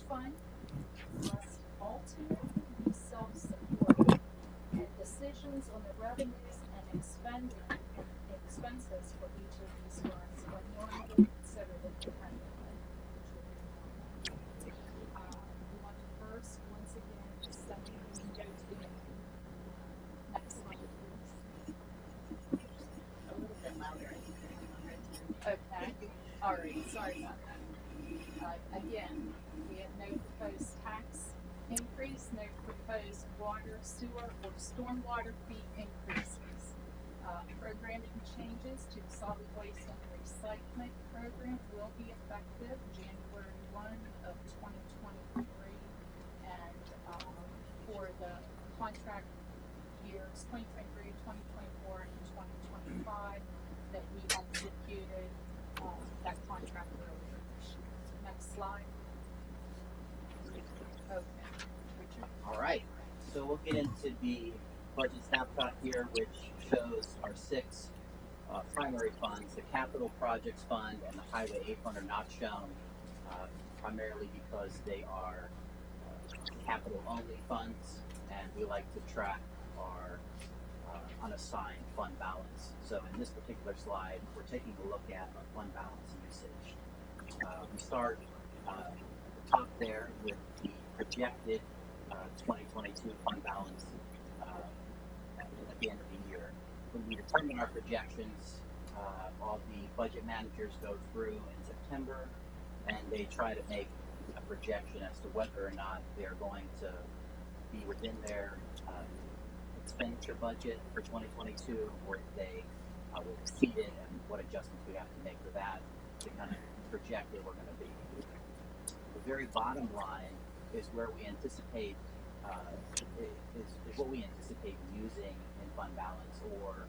fund must ultimately be self-supporting, and decisions on the revenues and expenses for each of these funds are normally considered independently, which would be normal. We want to first, once again, set the go to the meeting. Next slide, please. A little bit louder. I think you're having a hard time. Okay. All right. Sorry about that. Again, we have no proposed tax increase, no proposed water, sewer, or stormwater fee increases. Programming changes to the solid waste and recycling program will be effective January 1 of 2023, and for the contract years 2023, 2024, and 2025 that we executed that contract earlier this year. Next slide. Okay, Richard. All right, so we'll get into the budget snapshot here, which shows our six primary funds. The capital projects fund and the highway aid fund are not shown, primarily because they are capital only funds, and we like to track our unassigned fund balance. So in this particular slide, we're taking a look at our fund balance usage. We start at the top there with the projected 2022 fund balance at the end of the year. When we determine our projections, all the budget managers go through in September, and they try to make a projection as to whether or not they're going to be within their expenditure budget for 2022, or if they will exceed it, and what adjustments we have to make for that to kind of project where we're going to be. The very bottom line is where we anticipate is what we anticipate using in fund balance or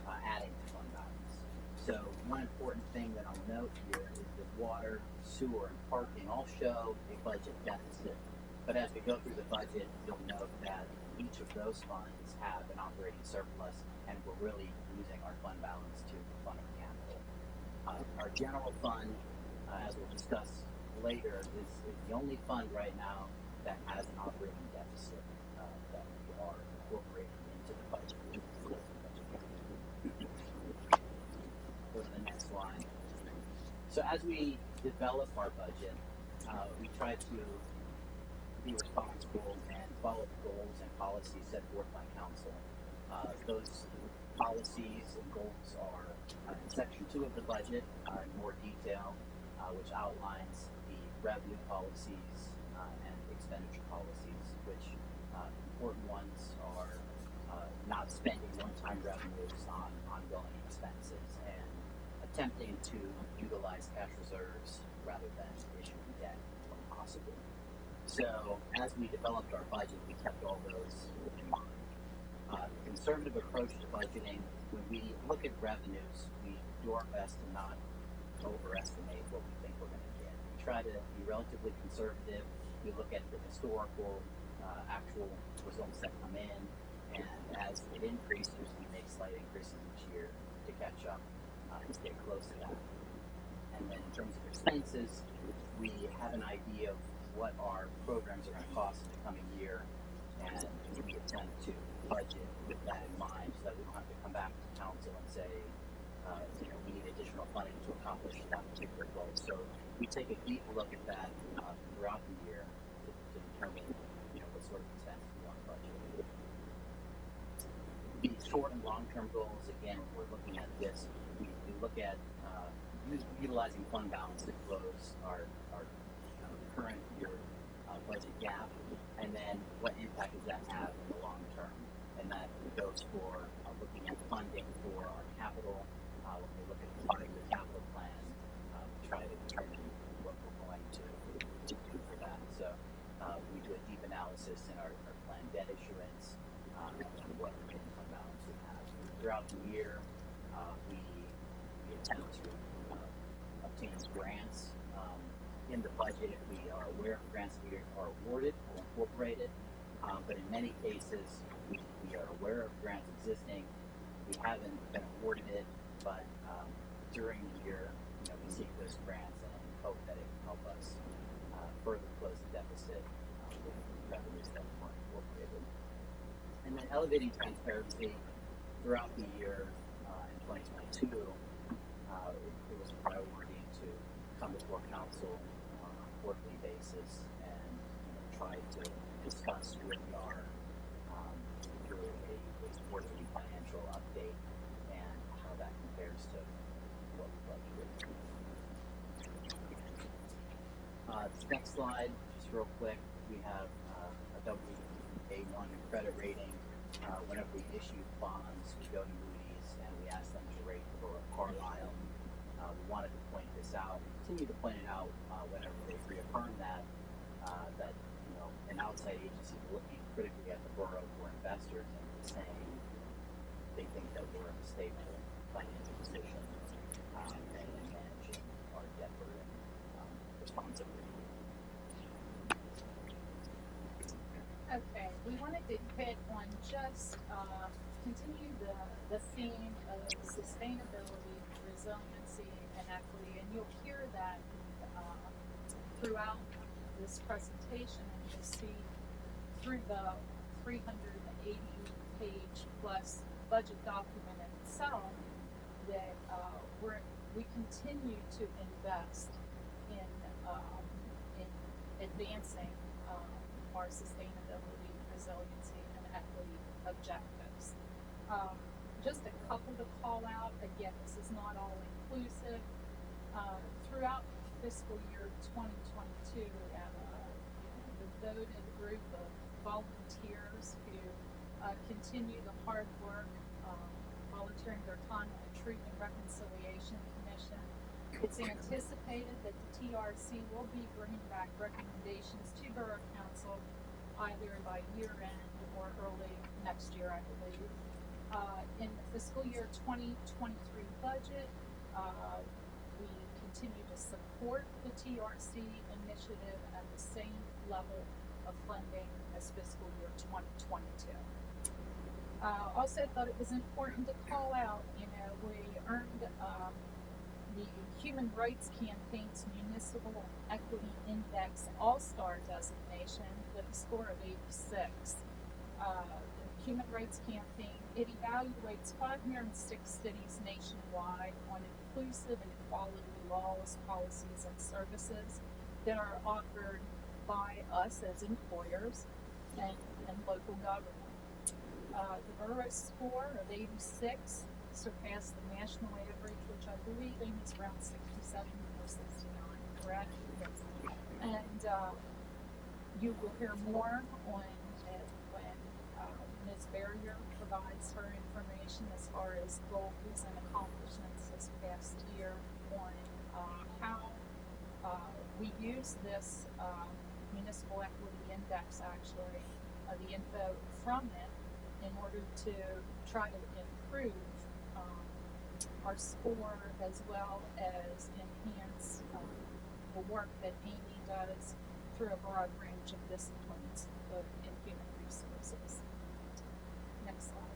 adding to fund balance. So one important thing that I'll note here is that water, sewer, and parking all show a budget deficit. But as we go through the budget, you'll note that each of those funds have an operating surplus, and we're really using our fund balance to fund our capital. Our general fund, as we'll discuss later, is the only fund right now that has an operating deficit that we are incorporating into the budget. Go to the next slide. So as we develop our budget, we try to be responsible and follow the goals and policies set forth by council. Those policies and goals are in section 2 of the budget in more detail, which outlines the revenue policies and expenditure policies, which important ones are not spending one-time revenues on ongoing expenses and attempting to utilize cash reserves rather than issuing debt when possible. So as we developed our budget, we kept all those in mind. The conservative approach to budgeting, when we look at revenues, we do our best to not overestimate what we think we're going to get. We try to be relatively conservative. We look at the historical actual results that come in, and as it increases, we make slight increases each year to catch up and stay close to that. And then in terms of expenses, we have an idea of what our programs are going to cost in the coming year, and we attempt to budget with that in mind so that we don't have to come back to council and say, we need additional funding to accomplish that particular goal. So we take a deep look at that throughout the year to determine, what sort of expenses we want to budget. The short and long-term goals, again, when we're looking at this, we look at utilizing fund balance to close our current year budget gap, and then what impact does that have in the long term? And that goes for looking at funding for our capital. When we look at the 5-year capital plan, we try to determine what we're going to do for that. So we do a deep analysis in our planned debt issuance and what fund balance we have. Throughout the year, we attempt to obtain grants in the budget if we are aware of grants that are awarded or incorporated. But in many cases, we are aware of grants existing. We haven't been awarded it, but during the year, we seek those grants and hope that it can help us further close the deficit deficit with revenues that weren't incorporated. And then elevating transparency throughout the year in 2022, it was a priority to come before council on a quarterly basis and try to discuss where we are through a quarterly financial update and how that compares to what we budgeted. This next slide, just real quick, we have a AA1 credit rating. Whenever we issue bonds, we go to Moody's and we ask them to rate for Carlisle. We wanted to point this out, continue to point it out whenever they reaffirm that an outside agency looking critically at the borough for investors and saying they think that we're in a stable financial position and managing our debt burden responsibly. Okay, we wanted to hit on just continue the theme of sustainability, resiliency, and equity, and you'll hear that throughout this presentation, and you'll see through the 380-page plus budget document itself that we continue to invest in advancing our sustainability, resiliency, and equity objectives. Just a couple to call out. Again, this is not all inclusive. Throughout fiscal year 2022, we have a devoted group of volunteers who continue the hard work, volunteering their time on the Truth and Reconciliation Commission. It's anticipated that the TRC will be bringing back recommendations to Borough Council either by year end or early next year, I believe. In the fiscal year 2023 budget, we continue to support the TRC initiative at the same level of funding as fiscal year 2022. Also thought it was important to call out, we earned the Human Rights Campaign's Municipal Equity Index All-Star designation with a score of 86. The Human Rights Campaign, it evaluates 506 cities nationwide on inclusive and equality laws, policies, and services that are offered by us as employers and local government. The borough score of 86 surpassed the national average, which I believe is around 67 or 69, correct? Yes. And you will hear more on when Ms. Barrier provides her information as far as goals and accomplishments this past year on how we use this municipal equity index, actually, the info from it, in order to try to improve our score as well as enhance the work that Amy does through a broad range of disciplines in human resources. Next slide.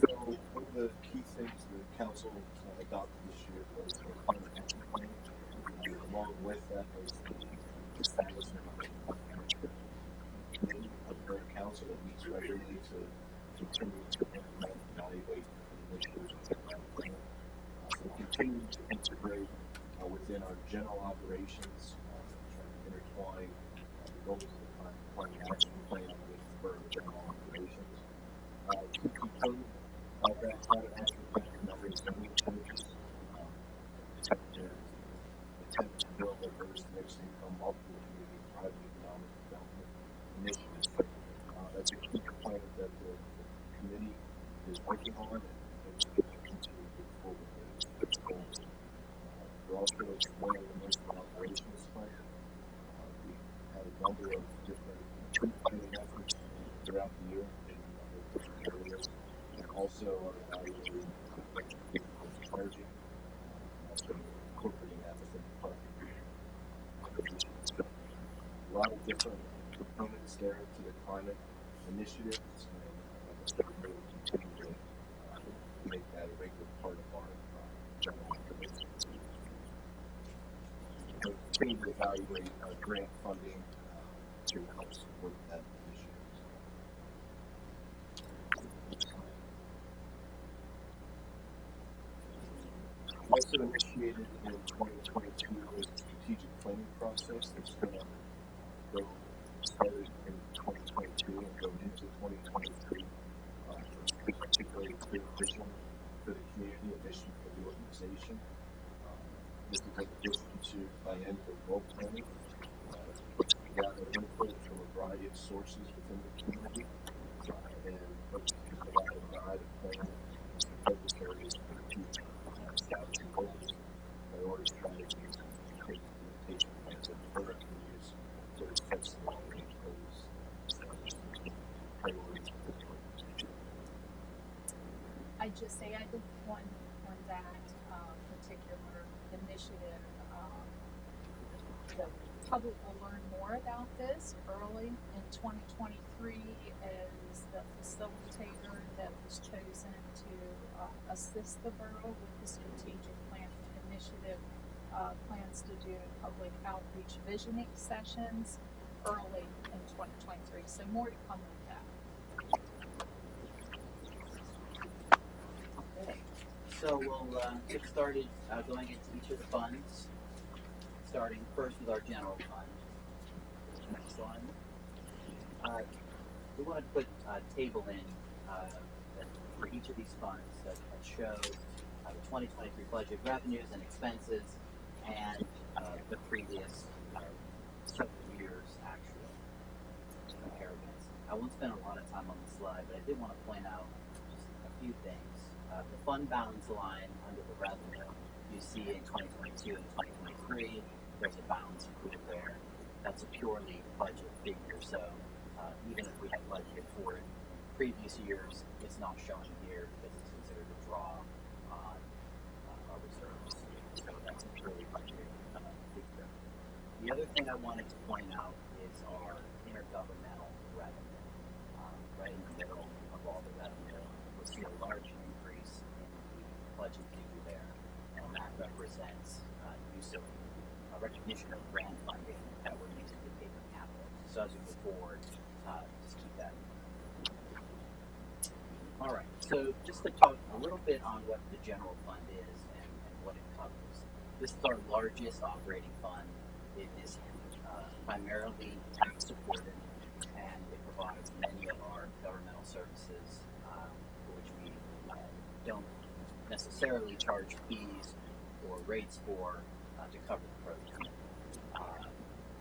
So one of the key things the council adopted this year was the climate action plan. Along with that was the establishment of a committee of the council that meets regularly to continue to implement and evaluate initiatives within that plan. So we continue to integrate within our general operations, trying to intertwine the goals of the climate action plan with the general operations. Key component of that climate action plan is a number of zoning changes, attempt to build a diverse mixed income multiple community private economic development initiatives. That's a key component that the committee is working on and is going to continue to move forward with those goals. We're also exploring the municipal operations plan. We had a number of different planning efforts throughout the year in different areas, and also are evaluating charging, also incorporating that within the parking operations. So a lot of different components there to the climate initiatives, and we're going to continue to make that a regular part of our general operations. continue to evaluate grant funding to help support that initiative. Also initiated in 2022 was a strategic planning process that's going to go started in 2022 and go into 2023. We articulate a clear vision for the community and mission for the organization. This is in addition to biannual goal planning, which we gather input from a variety of sources within the community, and which can provide a guide, a plan, and some focus areas for the future, establishing goals, priority strategies, and creating implementation plans that further can use to set some long-range goals, establish some key priorities for the organization. I just say I did one on that particular initiative. The public will learn more about this early in 2023 as the facilitator that was chosen to assist the borough with the strategic planning initiative plans to do public outreach visioning sessions early in 2023. So more to come with that. Okay, so we'll get started going into each of the funds, starting first with our general fund. Next one. We want to put a table in for each of these funds that shows the 2023 budget revenues and expenses and the previous several years actual comparables. I won't spend a lot of time on the slide, but I did want to point out just a few things. The fund balance line under the revenue you see in 2022 and 2023, there's a balance included there. That's a purely budget figure, so even if we had budgeted for it in previous years, it's not shown here because it's considered a draw on our reserves. So that's a purely budgeted figure. The other thing I wanted to point out is our intergovernmental revenue. Right in the middle of all the revenue, we'll see a large increase in the budget figure there, and that represents use of recognition of grant funding that we're using to pay for capital. So as we move forward, just keep that in mind. All right, so just to talk a little bit on what the general fund is and what it covers. This is our largest operating fund. It is primarily tax supported, and it provides many of our governmental services for which we don't necessarily charge fees or rates for to cover the program.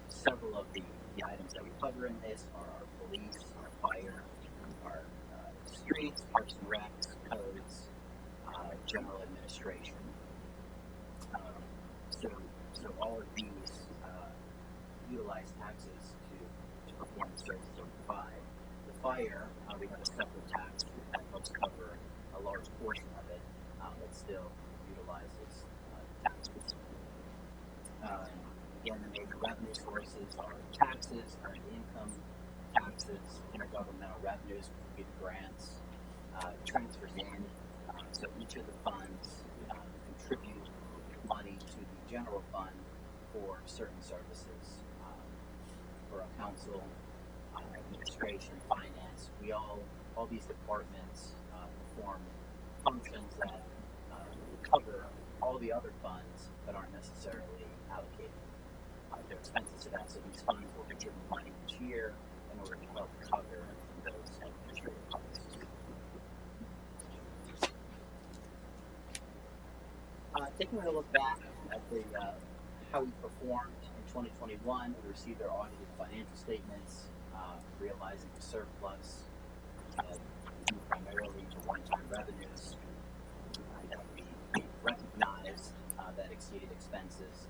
Several of the items that we cover in this are our police, our fire, our streets, parks and recs, codes, general administration. So all of these utilize taxes to perform the services we provide. The fire, we have a separate tax that helps cover a large portion of it, but still utilizes taxes. Again, the major revenue sources are taxes, earned income, taxes, intergovernmental revenues, which would be the grants, transfers in. So each of the funds contribute money to the general fund for certain services. For our council, administration, finance, all these departments perform functions that cover all the other funds but aren't necessarily allocated their expenses to that. So these funds will contribute money each year in order to help cover those administrative costs. Taking a look back at the how we performed in 2021, we received our audited financial statements, realizing the surplus primarily to one-time revenues that we recognized that exceeded expenses.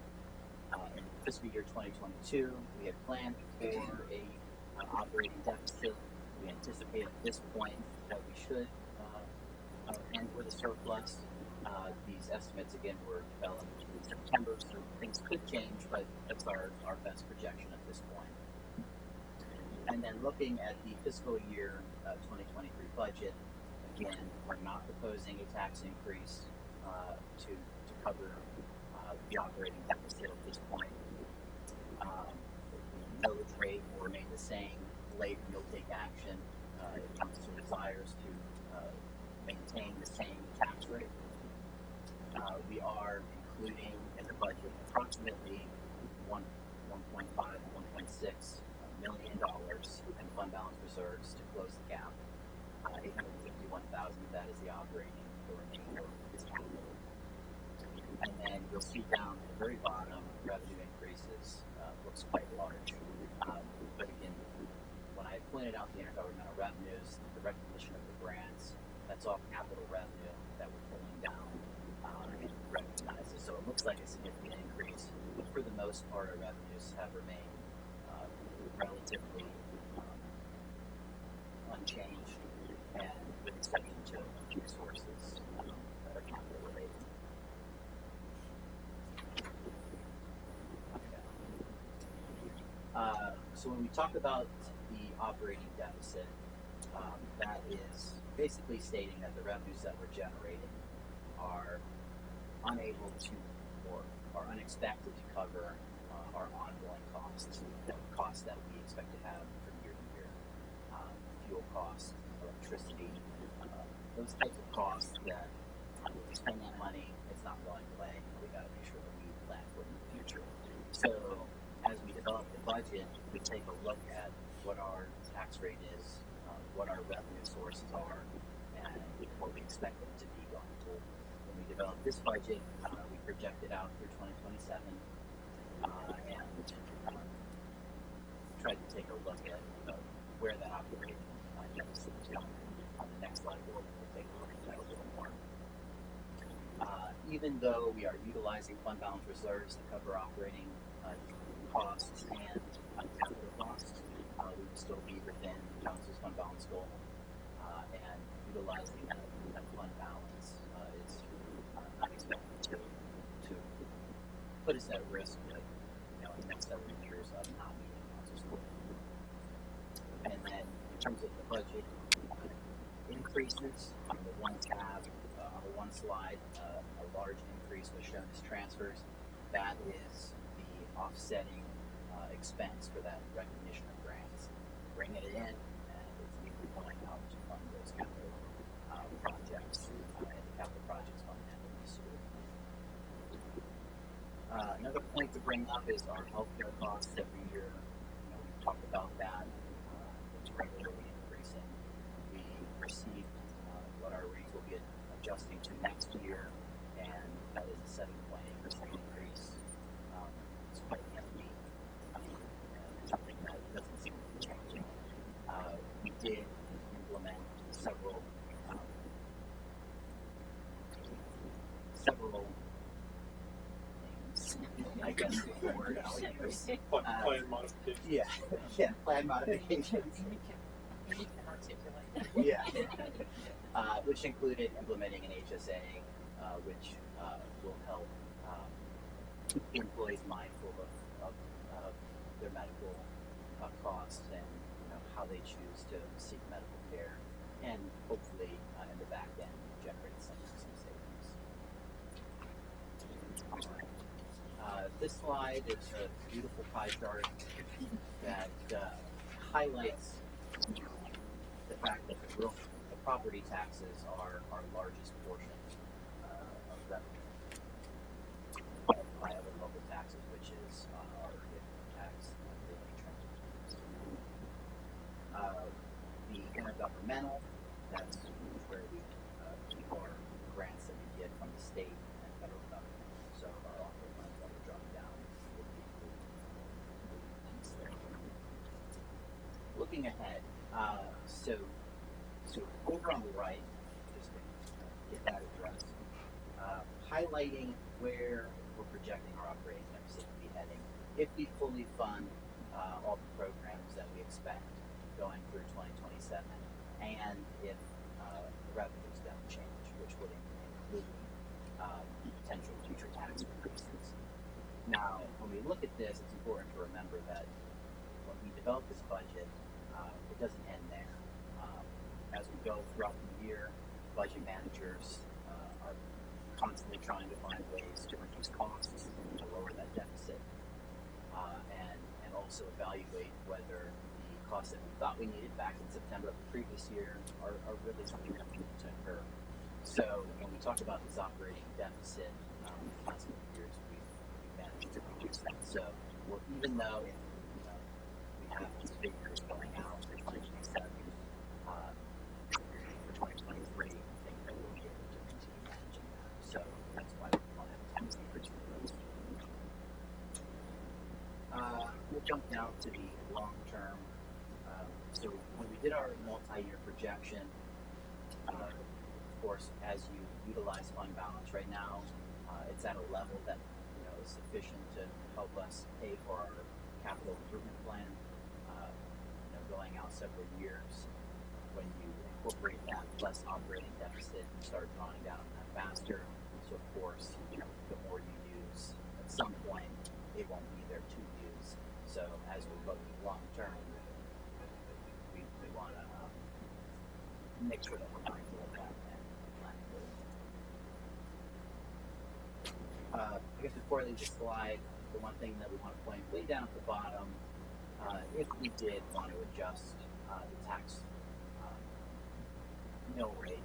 In fiscal year 2022, we had planned for an operating deficit. We anticipate at this point that we should end with a surplus. These estimates, again, were developed in September, so things could change, but that's our best projection at this point. And then looking at the fiscal year 2023 budget, again, we're not proposing a tax increase to cover the operating deficit at this point. The millage rate will remain the same. Later, you'll take action if council desires to maintain the same tax rate. We are including in the budget approximately 1.5, $1.6 million in fund balance reserves to close the gap. 851,000 of that is the operating, the remainder is capital. And then you'll see down at the very bottom, revenue increases looks quite large. But again, when I pointed out the intergovernmental revenues, the recognition of the grants, that's all capital revenue that we're pulling down and recognizes. So it looks like a significant increase, but for the most part, our revenues have remained relatively unchanged, and with exception to a few sources that are capital related. So when we talk about the operating deficit, that is basically stating that the revenues that we're generating are unable to or are unexpected to cover our ongoing costs, the costs that we expect to have from year to year, fuel costs, electricity, those types of costs that if we spend that money, it's not going away. We got to make sure that we plan for it in the future. So as we develop the budget, we take a look at what our tax rate is, what our revenue sources are, and what we expect them to be going forward. When we develop this budget, we project it out through 2027, and try to take a look at where that operating deficit is going. On the next slide, we'll take a look at that a little more. Even though we are utilizing fund balance reserves to cover operating costs and capital costs, we will still be within council's fund balance goal, and utilizing that fund balance is not expected to put us at risk with, in the next several years of not meeting council's goal. And then in terms of the budget increases, on the one tab, on the one slide, a large increase was shown as transfers. That is the offsetting expense for that recognition of grants. Bringing it in, and it's usually going out to fund those capital projects and the capital projects fund and the school. Another point to bring up is our healthcare costs every year. We've talked about that. It's regularly increasing. We received what our rates will be adjusting to next year, and that is a 7.8% increase. It's quite hefty. Something that doesn't seem to be changing. We did implement several things, I guess is the word I'll use. Plan modification. Yeah, plan modifications. You can articulate. Yeah. Which included implementing an HSA, which will help keep the employees mindful of their medical costs and how they choose to seek medical care, and hopefully in the back end generate some savings. This slide is a beautiful pie chart that highlights the fact that the property taxes are our largest portion of revenue, by other local taxes, which is our income tax and the the intergovernmental, that's where we keep our grants that we get from the state and federal government. So our offer funds that we're drawing down would be there. Looking ahead, so over on the right, just to get that addressed, highlighting where we're projecting our operating deficit to be heading if we fully fund all the programs that we expect going through 2027, and if the revenues don't change, which would include potential future tax increases. Now, when we look at this, it's important to remember that when we develop this budget, it doesn't end there. As we go throughout the year, budget managers are constantly trying to find ways to reduce costs also evaluate whether the costs that we thought we needed back in September of the previous year are really something that we need to incur. So when we talk about this operating deficit, the last couple of years we've managed to reduce that. So even though we have these figures going out for 2027, for 2023, I think that we'll be able to continue managing that. So that's why we want to have a tendency for two of those. We'll jump down to the long term. So when we did our multi-year projection, of course, as you utilize fund balance right now, it's at a level that is sufficient to help us pay for our capital improvement plan. Going out several years, when you incorporate that less operating deficit, you start drawing down on that faster. So of course, the more you use, at some point, it won't be there to use. So as we look long term, we want to make sure that we're mindful of that and plan for it. I guess before I leave this slide, the one thing that we want to point way down at the bottom, if we did want to adjust the tax mill rate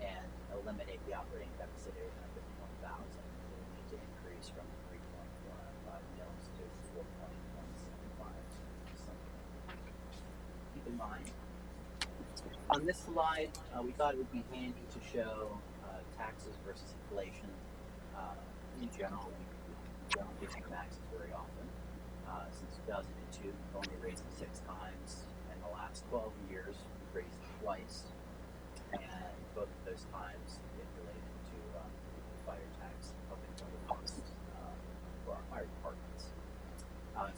and eliminate the operating deficit at 851,000, it would need to increase from 3.15 mils to 4.175. Keep in mind. On this slide, we thought it would be handy to show taxes versus inflation. In general, we don't raise taxes very often. Since 2002, we've only raised them 6 times. In the last 12 years, we've raised it twice. And both of those times, it related to the fire tax, helping cover the costs for our fire departments.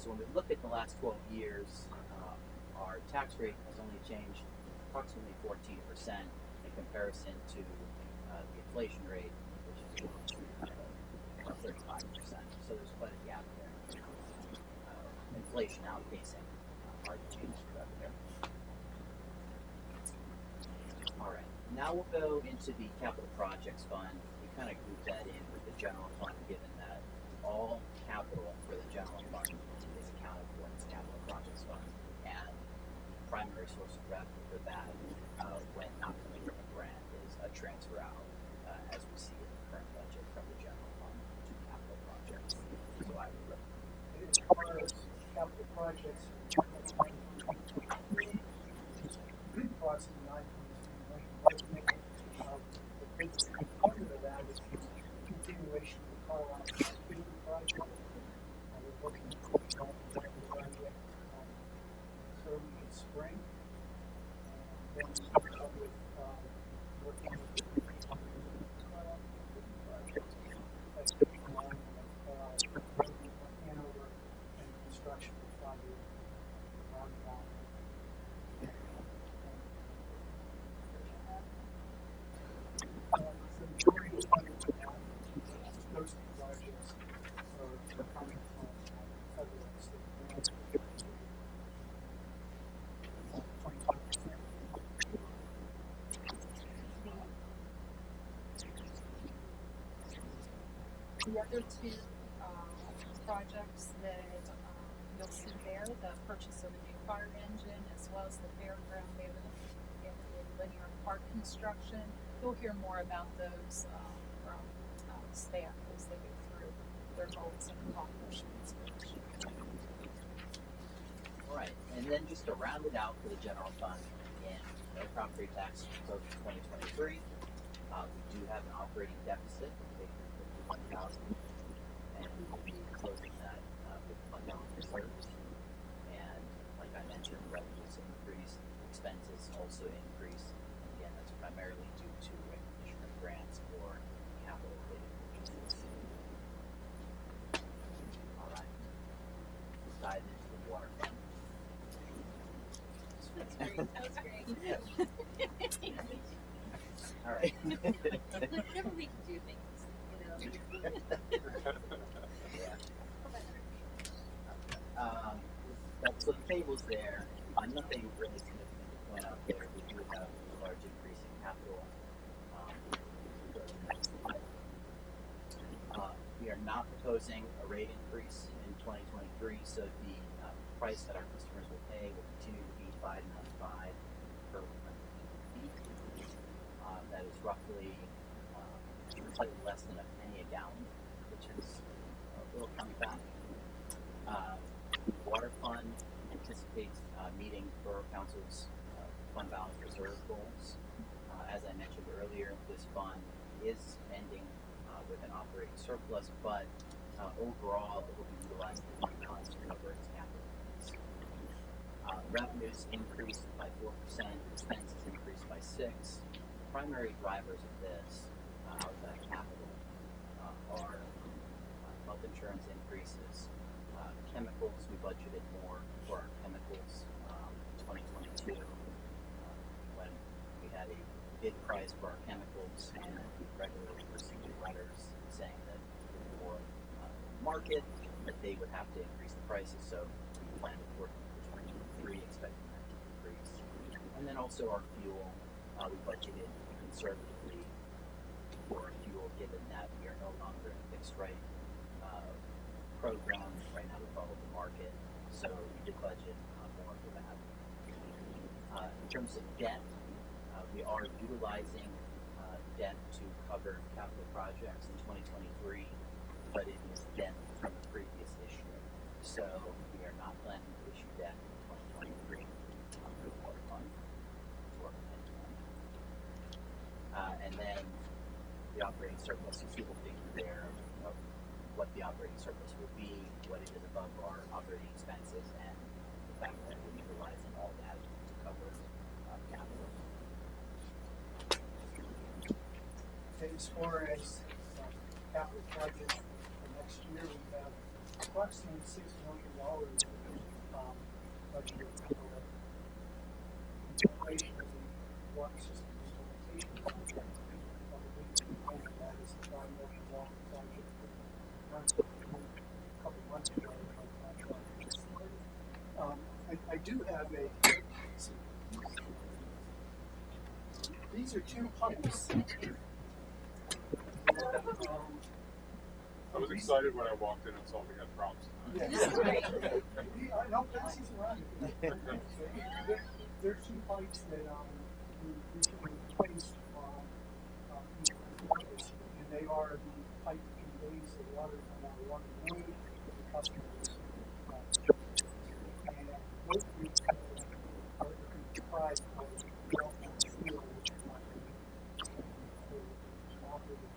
So when we look at the last 12 years, our tax rate has only changed approximately 14% in comparison to the inflation rate, which is about 35%. So there's quite a gap there. Inflation outpacing our change revenue. All right, now we'll go into the capital projects fund. We kind of group that in with the general fund, given that all capital for the general fund is accounted for in this capital projects fund, and the primary source of revenue for that, when not coming from a grant, is a transfer out, as we see in the current budget, from the general fund to capital projects. So I would look. As far as capital projects, approximately $9.3 million budget. The biggest component of that is the continuation of the Colorado Speed project. We're looking at the project early in spring. Then we start out with working with the project. That's going on Hanover and construction of 5-year roundabout. The majority of funding for that, those two projects are coming from federal and state grants. 25%. The other two projects that you'll see there, the purchase of a new fire engine as well as the fairground and the linear park construction, you'll hear more about those from staff as they go through their goals and accomplishments. All right, and then just to round it out for the general fund, in no property tax for 2023, we do have an operating deficit of $851,000, and we will be closing that with fund balance reserves. And like I mentioned, revenues increase, expenses also increase. And again, that's primarily due to recognition of grants for capital-related purchases. All right, let's dive into the water fund. That's great. That was great. All right. Whenever we can do things, So the table's there. Nothing really significant to point out there. We do have a large increase in capital. We are not proposing a rate increase in 2023, so the price that our customers will pay will continue to be $5.95 per feet. That is roughly slightly less than a penny a gallon, which is a little coming back. The water fund anticipates meeting Borough Council's fund balance reserve goals. As I mentioned earlier, this fund is ending with an operating surplus, but overall it will be utilized in fund balance to cover its capital needs. Revenues increased by 4%, expenses increased by 6%. Primary drivers of this capital are health insurance increases, chemicals. We budgeted more for our chemicals in 2022 when we had a bid price for our chemicals, and we regularly received letters saying that for market that they would have to increase the prices. So we planned accordingly for 2023, expecting that to increase. And then also our fuel, we budgeted conservatively for fuel, given that we are no longer in a fixed rate program. Right now we follow the market, so we did budget more for that. In terms of debt, we are utilizing debt to cover capital projects in 2023, but it is debt from the previous issue. So we are not planning to issue debt in 2023 for the water fund or any fund. And then the operating surplus, you see the figure there of what the operating surplus will be, what it is above our operating expenses, and the fact that we're utilizing all that to cover capital. Okay, as far as capital projects for next year, we have approximately $6 million budgeted for installation of the water system implementation project. And that is a $5 million project. A couple months ago, I do have these are two pumps. I was excited when I walked in and saw we had props. Yeah. This is great. No, Betsy's around. There are two pipes that we recently replaced on campus, and they are the pipe that conveys the water from our water main to the customers. And both of these are comprised of Delta steel, which is not going to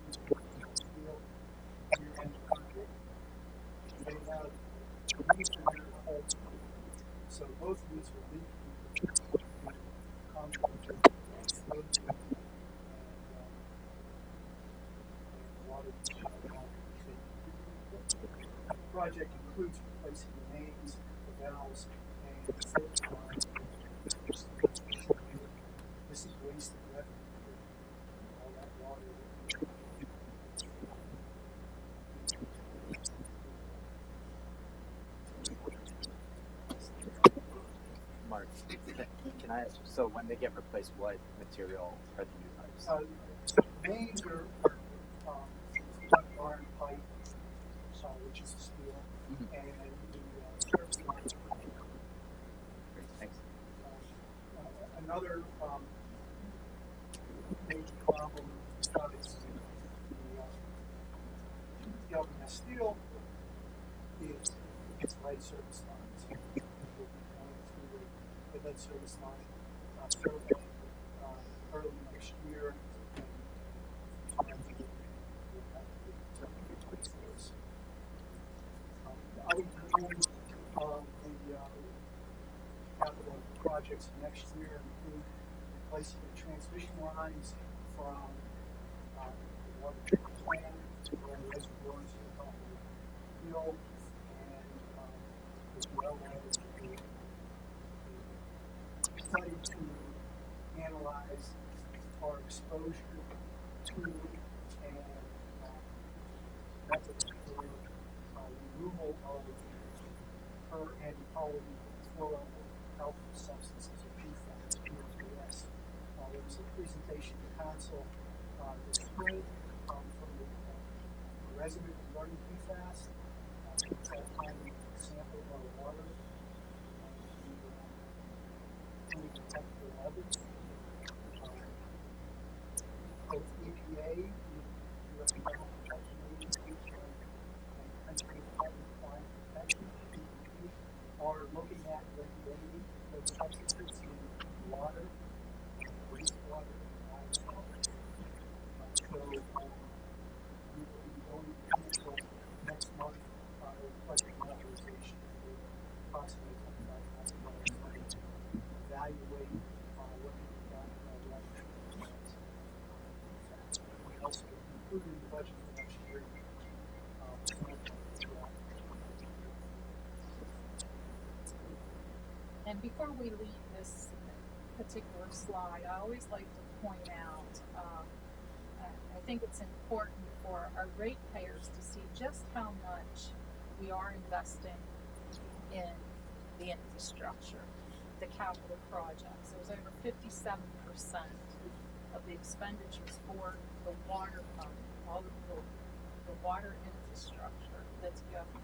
be steel. And they have holes. So both of these will leak the project includes replacing the mains, the valves, and the filter lines. This is wasted revenue for all that water. Mark, can I ask, so when they get replaced, what material are the new pipes? Mains are iron pipe, which is steel, and the service lines are iron. Great, thanks. Another major problem besides the LBS steel is its lead service lines. We'll be going through the lead service line survey early next year. I would include the capital projects next year include replacing the transmission lines from the water treatment plant to where the reservoirs to the top of the hill, and as well as a study to analyze our exposure to and methods for removal of per and polyfluoroalkyl substances or PFAS, PFAS. There was a presentation to council this spring from the resident regarding PFAS. At that time, we sampled our water improve the technical levels. Both EPA, the Environmental Protection Agency, and Pennsylvania Department of Fire Protection, DEP, are looking at regulating those substances in water, wastewater, and biosolids. So we will be going to council next month requesting authorization for approximately $25,000 to evaluate what can be done leverage plans. We also included in the budget for next year. And before we leave this particular slide, I always like to point out, I think it's important for our ratepayers to see just how much we are investing in the infrastructure, the capital projects. There's over 57% of the expenditures for the water fund, all of the water infrastructure that's going,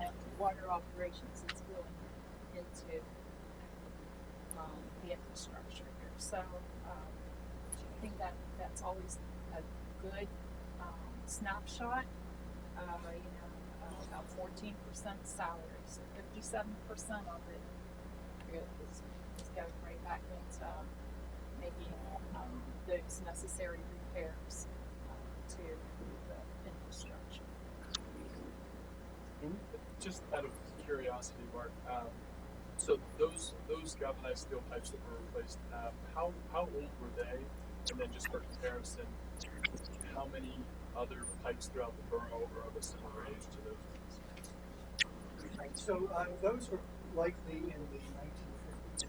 and water operations that's going into the infrastructure here. So I think that's always a good snapshot. About 14% salary, so 57% of it is going right back into making those necessary repairs to the infrastructure. Just out of curiosity, Mark, so those galvanized steel pipes that were replaced, how old were they? And then just for comparison, how many other pipes throughout the borough are of a similar age to those ones? Right, so those were likely in the 1950s.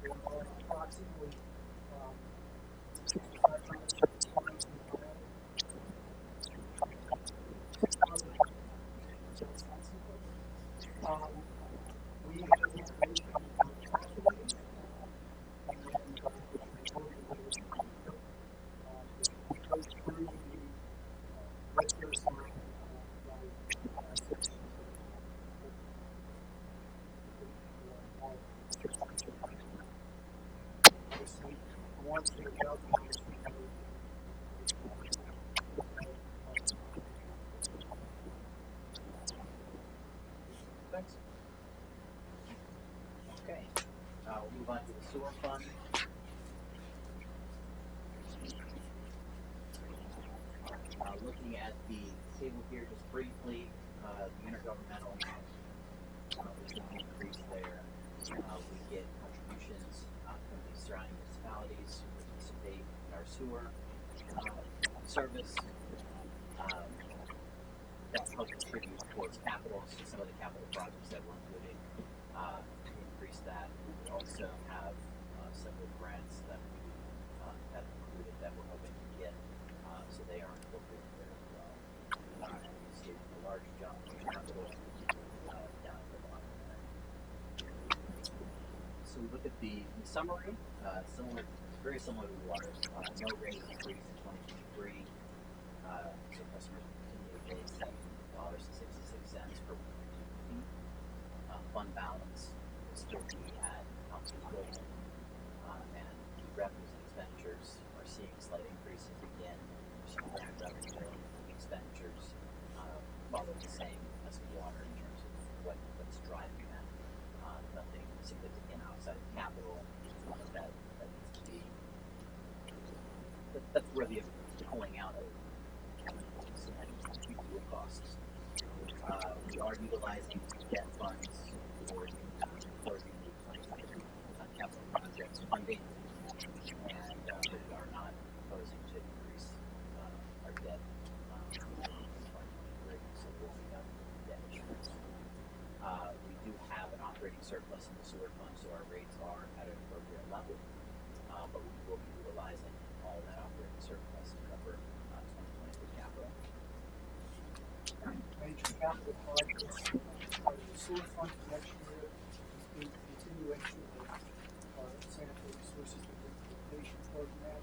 There are approximately 500 pipes in the borough. We have information calculated, and then we go through the regular side obviously, once they're calculated, we know Thanks. Okay, we'll move on to the sewer fund. Looking at the table here just briefly, the intergovernmental, there's an increase there. We get contributions from the surrounding municipalities who participate in our sewer service. That helps contribute towards capital, so some of the capital projects that we're including increase that. We also have several grants that we have included that we're hoping to get, so they are incorporated there as well. You see a large jump in capital down at the bottom there. So we look at the summary, very similar to the water. No rate increase in 2023. So customers continue to pay $7.66 per fee. Fund balance will still be at council goal, and revenues and expenditures are seeing slight increases again. Some grant revenue expenditures follow the same as the water in terms of what's driving that. Nothing significant outside of capital that needs to be. That's where the pulling out of fuel costs. We are utilizing debt funds for the 2023 capital projects funding, and we are not proposing to increase our debt in 2023, so we'll be up debt issuance. We do have an operating surplus in the sewer fund, so our rates are at an appropriate level, but we will be utilizing all that operating surplus to cover 2023 capital. major capital projects part of the sewer fund for next year is the continuation of our sanitary resources rehabilitation program.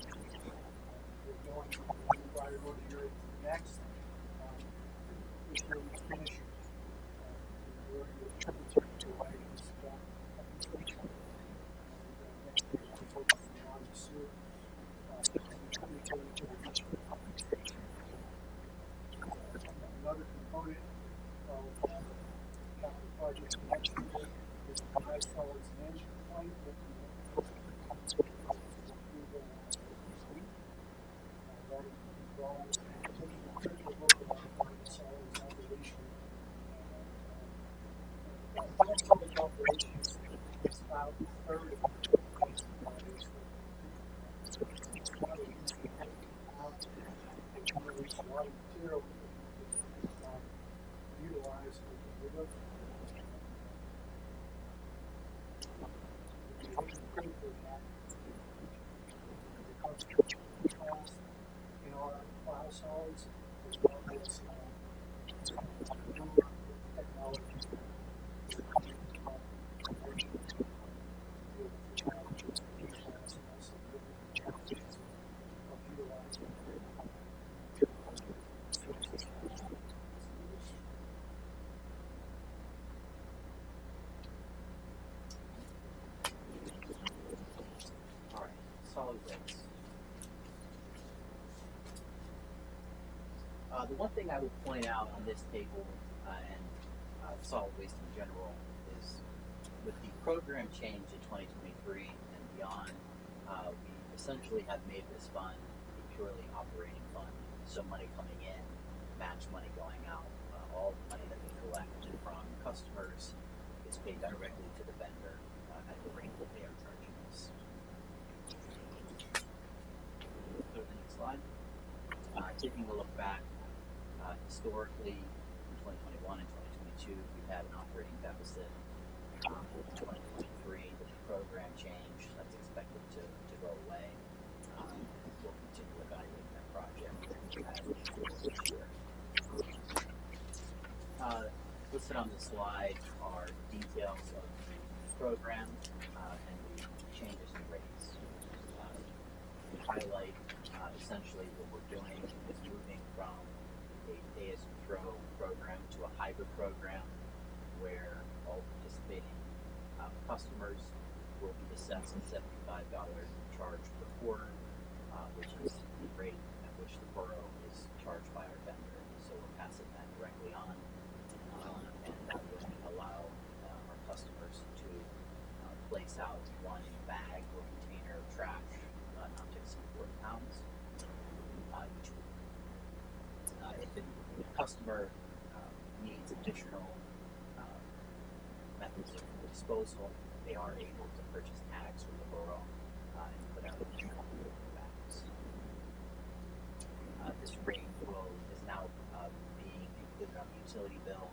We're going to the priority area next. This year we finish the majority of Another component of capital projects next year is the high solids management plan that we have approval this week. That involves taking a critical look at our solids operation. Public operations is about a third of the projects so it's not an easy thing out to generate a lot of material utilize or get rid of. Critically that the concentration controls in our biosolids as well as technologies Alright, solid waste. The one thing I would point out on this table, and solid waste in general, is with the program change in 2023 and beyond, we essentially have made this fund a purely operating fund. So money coming in, match money going out. All the money that we collect from customers is paid directly to the vendor at the rate that they are charging us. Go to the next slide. Taking a look back, historically, in 2021 and 2022, we've had an operating deficit. In 2023, the program change that's expected to go away. We'll continue evaluating that project this year. Listed on the slide are details of the program and the changes in rates. We highlight essentially what we're doing is moving from a pay-as-you-throw program to a hybrid program where all participating customers will be assessed a $75 charge per quarter, which is the rate at which the borough is charged by our vendor. So we're passing that directly on, and that will allow our customers to place out one bag or container of trash, not to exceed 40 pounds each week. If the customer needs additional methods of disposal, they are able to purchase tags from the borough and put out additional bags. This rate is now being included on the utility bill,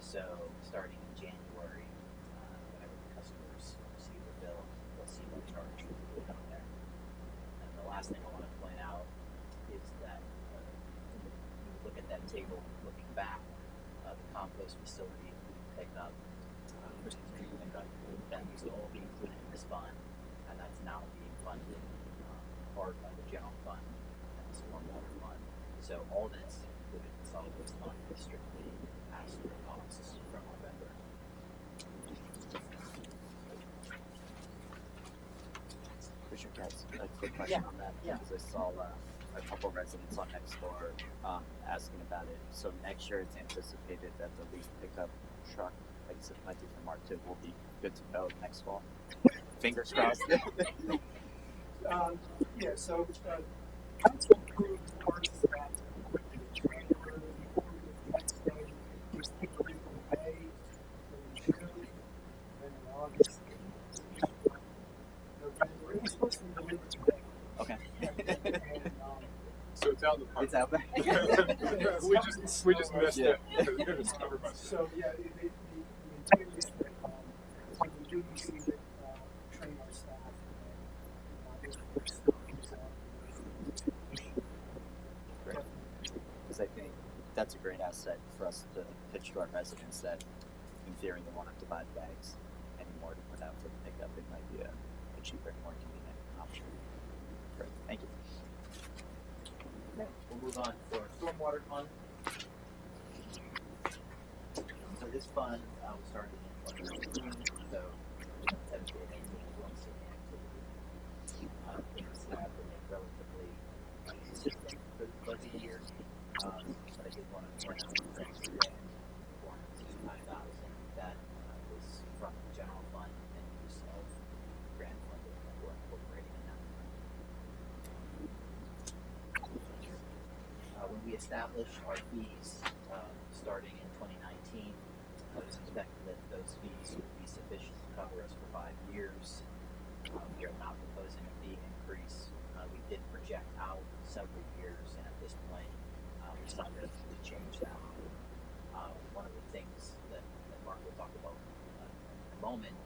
so starting in January, whenever the customers receive the bill, they'll see what charge will come there. And the last thing I want to point out is that when you look at that table looking back, the compost facility we pick up, that used to all be included in this fund, and that's now being funded hard by the general fund and the stormwater fund. So all that's included in solid waste fund is strictly pass-through costs from our vendor. Richard, guys, a quick question on that, because I saw a couple residents on next door asking about it. So next year it's anticipated that the leaf pickup truck, like I said, might be from Mark II, will be good to go next fall. Fingers crossed. So council approved parts of that equipment in January. The next day was delivered in May, in June, then in August, November. It was supposed to be delivered today. Okay. And So it's out in the park. It's out back. we just missed it. It was covered by snow. So the intent is that when we do receive it, train our staff and Great. Because I think that's a great asset for us to pitch to our residents that, in theory, they won't have to buy the bags anymore to put out for the pickup. It might be a cheaper and more convenient option. Great. Thank you. Okay, we'll move on to our stormwater fund. So this fund was started in 2019, so it hasn't been any influence in the activity. Things have remained relatively established our fees starting in 2019. It was expected that those fees would be sufficient to cover us for 5 years. We are not proposing a fee increase. We did project out several years, and at this point, we decided to change that. One of the things that Mark will talk about in a moment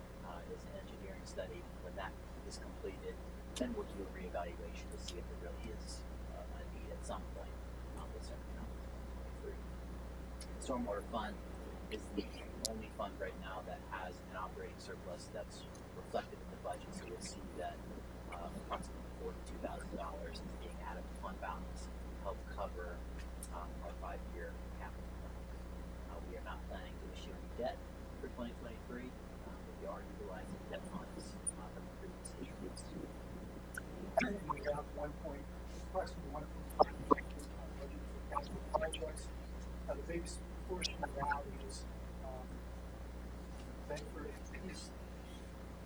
is an engineering study. When that is completed, then we'll do a reevaluation to see if there really is a need at some point with certain numbers in 2023. The Stormwater Fund is the only fund right now that has an operating surplus that's reflected in the budget. So you'll see that approximately $42,000 is being added to fund balance to help cover our 5-year capital plan. We are not planning to issue any debt for 2023, but we are utilizing debt funds from the previous issues. We have approximately 1.5 million budget for capital projects. The biggest portion of that is Bedford East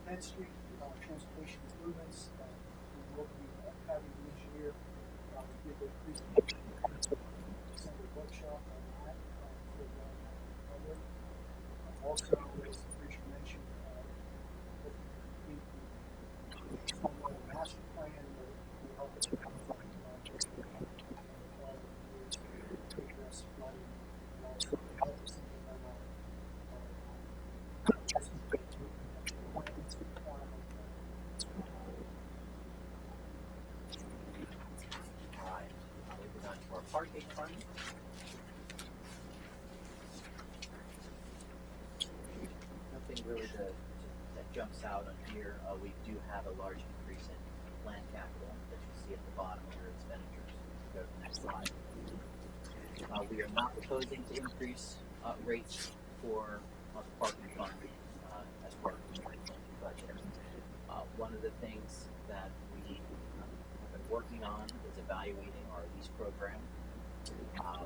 10th Street transportation improvements. We will be having the engineer give a presentation at the December workshop on that for the public. Also, as Richard mentioned, the stormwater master plan will help us identify projects that have to address flooding and also help us implement our plans requirement. Alright, moving on to our parking fund. Nothing really that jumps out on here. We do have a large increase in land capital that you see at the bottom of your expenditures. Go to the next slide. We are not proposing to increase rates for the parking fund as part of the 2020 budget. One of the things that we have been working on is evaluating our lease program.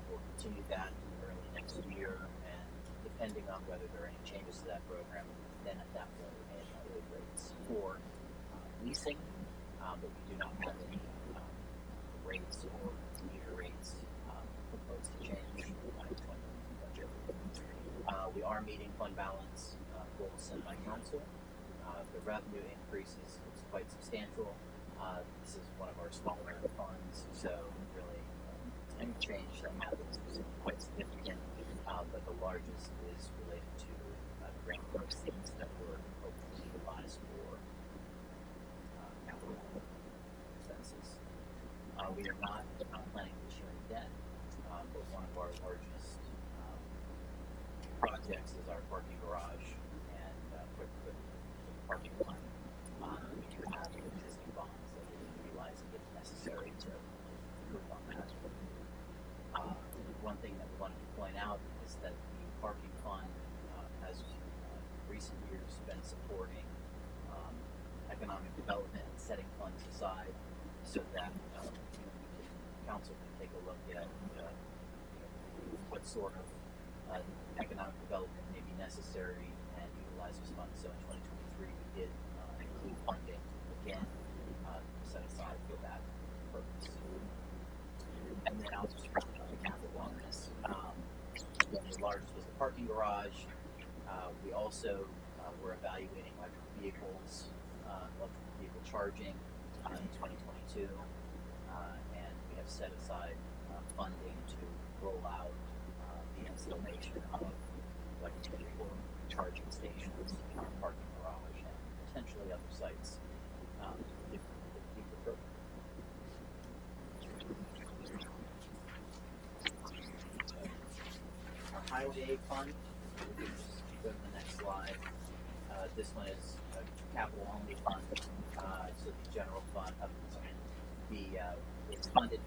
We'll continue that early next year, and depending on whether there are any changes to that program, then at that point we may evaluate rates for leasing, but we do not have any rates or meter rates proposed to change in the 2020 budget. We are meeting fund balance goals set by council. The revenue increase is quite substantial. This is one of our smaller funds, so really any change that happens is quite significant. But the largest is related to grant proceeds that were hopefully utilized for capital expenses. We are not planning to issue any debt, but one of our largest projects is our parking garage and for the parking lot. We do have existing bonds that we can utilize if necessary to improve on that. One thing that we wanted to point out is that the parking fund has recent years been supporting economic development and setting funds aside so that council can take a look at what sort of economic development may be necessary and utilize those funds. So in 2023 we did include funding again set aside for that purpose. And then I'll just wrap up the capital on this. The largest was the parking garage. We also were evaluating electric vehicle charging in 2022, and we have set aside funding to roll out the installation of electric vehicle charging stations in our parking garage and potentially other sites if appropriate. Our highway fund, just go to the next slide. This one is a capital only fund, so the general fund, it's funded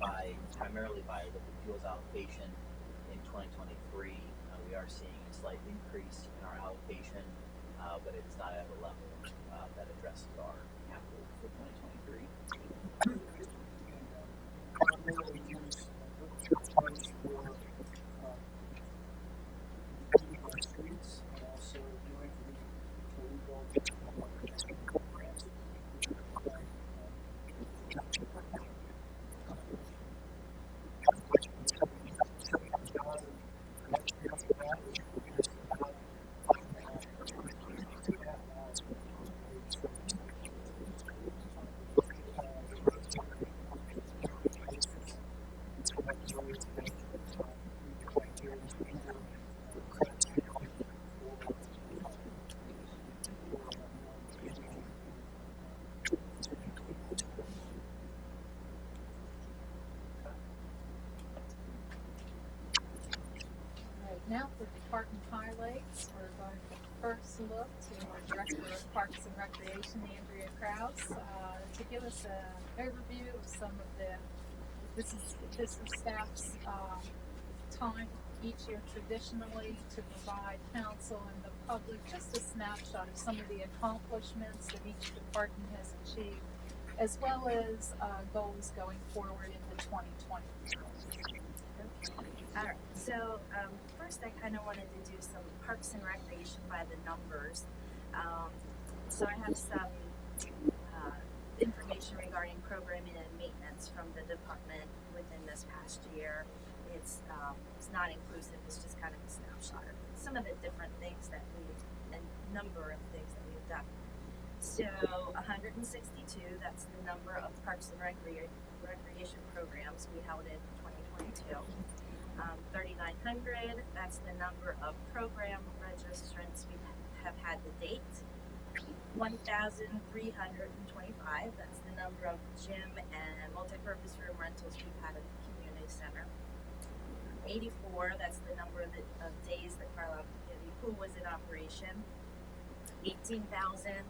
primarily by liquid fuels allocation. In 2023, we are seeing a slight increase in our allocation, but it's not at a level that addresses our capital for 2023. Primarily use funds for our streets and also doing the rebuild programs. Park and Highlights. We're going to first look to our Director of Parks and Recreation, Andrea Kraus, to give us an overview of some of this is staff's time each year traditionally to provide council and the public just a snapshot of some of the accomplishments that each department has achieved, as well as goals going forward into 2020. Alright, so first I kind of wanted to do some Parks and Recreation by the numbers. So I have some information regarding programming and maintenance from the department within this past year. It's not inclusive, it's just kind of a snapshot of some of the different things that a number of things that we've done. So 162, that's the number of Parks and Recreation programs we held in 2022. 3,900, that's the number of program registrants we have had to date. 1,325, that's the number of gym and multi-purpose room rentals we've had at the community center. 84, that's the number of days the Carlisle Community Pool was in operation. 18,000.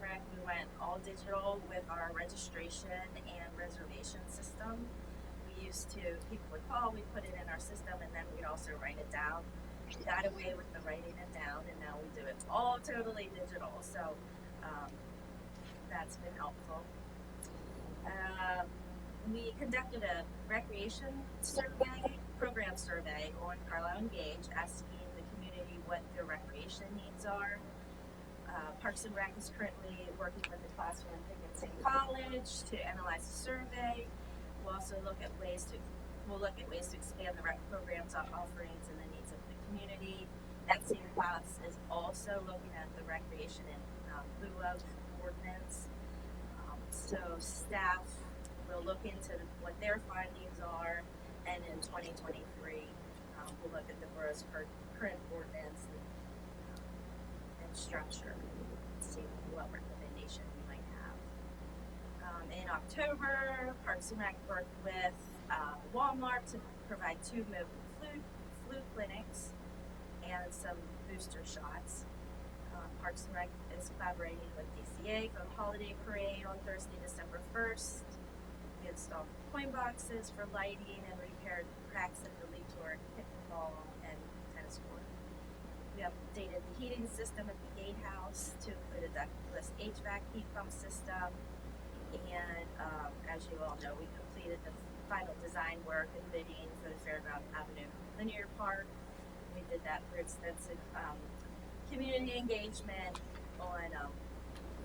We went all digital with our registration and reservation system. We used to, people would call, we put it in our system, and then we'd also write it down. We got away with the writing it down, and now we do it all totally digital. So that's been helpful. We conducted a recreation survey, program survey on Carlisle Engage, asking the community what their recreation needs are. Parks and Rec is currently working with the class from Higginson College to analyze the survey. We'll also look at ways to expand the rec programs offerings and the needs of the community. That same class is also looking at the recreation in lieu of ordinance. So staff will look into what their findings are, and in 2023, we'll look at the borough's current ordinance and structure, and see what recommendation we might have. In October, Parks and Rec worked with Walmart to provide 2 mobile flu clinics and some booster shots. Parks and Rec is collaborating with DCA for the holiday parade on Thursday, December 1st. We installed coin boxes for lighting and repaired cracks in the Leetour pickleball and tennis court. We updated the heating system at the gatehouse to include a ductless HVAC heat pump system. And as you all know, we completed the final design work and bidding for the Fairground Avenue Linear Park. We did that through extensive community engagement on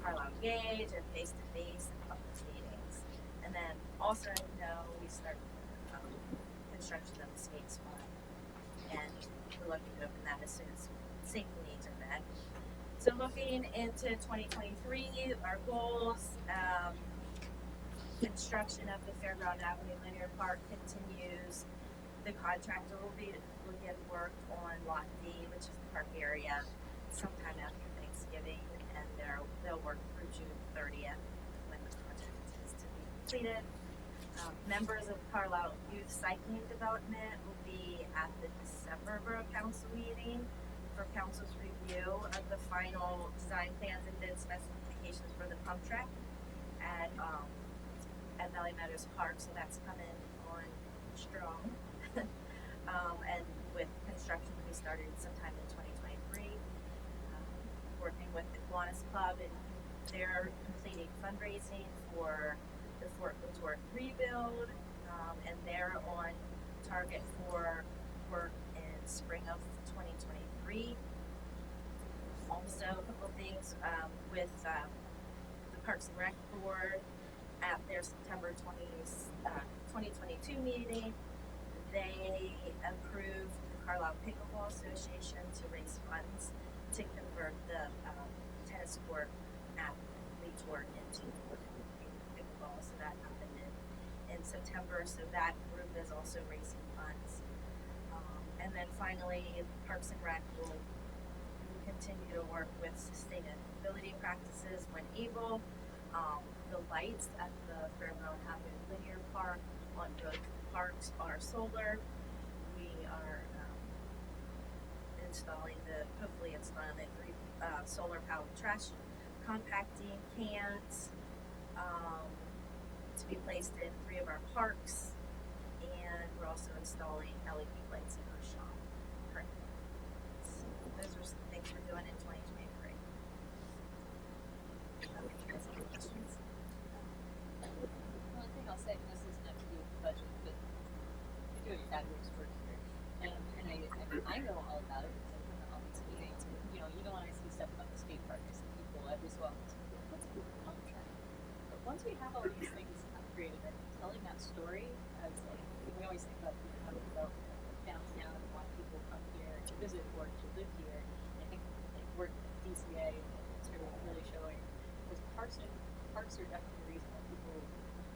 Carlisle Engage and face-to-face and public meetings. And then also, we started construction of the skates farm, and we're looking to open that as soon as safety needs are met. So looking into 2023, our goals, construction of the Fairground Avenue Linear Park continues. The contractor will begin work on Lot D, which is the park area, sometime after Thanksgiving, and they'll work through June 30th when the project is to be completed. Members of Carlisle Youth Cycling Development will be at the December Borough Council meeting for council's review of the final design plans and bid specifications for the pump track at Valley Meadows Park. So that's coming on strong. And with construction to be started sometime in 2023. Working with the Kiwanis Club, and they're completing fundraising for the Fort Resort rebuild, and they're on target for work in spring of 2023. Also, a couple of things with the Parks and Rec Board at their September 2022 meeting. They approved the Carlisle Pickleball Association to raise funds to convert the tennis court at Leechworth into pickleball. So that happened in September. So that group is also raising funds. And then finally, Parks and Rec will continue to work with sustainability practices when able. The lights at the Fairground Avenue Linear Park on both parks are solar. We are hopefully installing the 3 solar powered trash compacting cans to be placed in 3 of our parks, and we're also installing LED lights in our shop currently. So those are some things we're doing in 2023. Any questions? The only thing I'll say, and this isn't up to do with the budget, but you're doing fabulous work here. And I know all about it because I've been to all these meetings. But, even when I see stuff about the skate park, I see people every so often say, what's a good pump track? But once we have all these things upgraded, I think telling that story as we always think about people coming about downtown and why people come here to visit or to live here. I think we're DCA and sort of really showing because parks are definitely the reason why people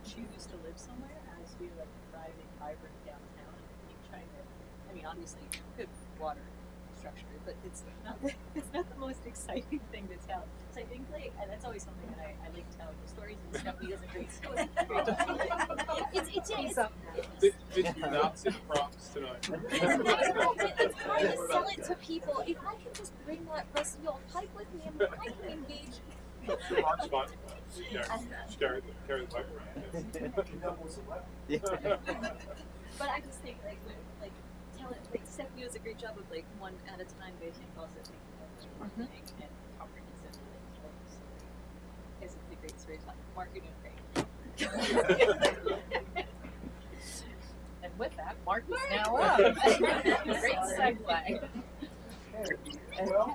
choose to live somewhere as we thriving, vibrant downtown. And keep trying to, obviously good water structure, but it's not the most exciting thing to tell. So I think and that's always something that I like to tell the stories, and Stephanie does a great story. Did you not see the props tonight? It's hard to sell it to people. If I can just bring that rusty old pipe with me, and I can engage. Sure, Mark's fine. Just carry the pipe around. It doubles the weapon. But I just think tell it Stephanie does a great job of one at a time basing also thinking about marketing and comprehensive telling the story. It's a great story time. Mark, you're doing great. And with that, Mark is now up. Great segue. Okay. Well,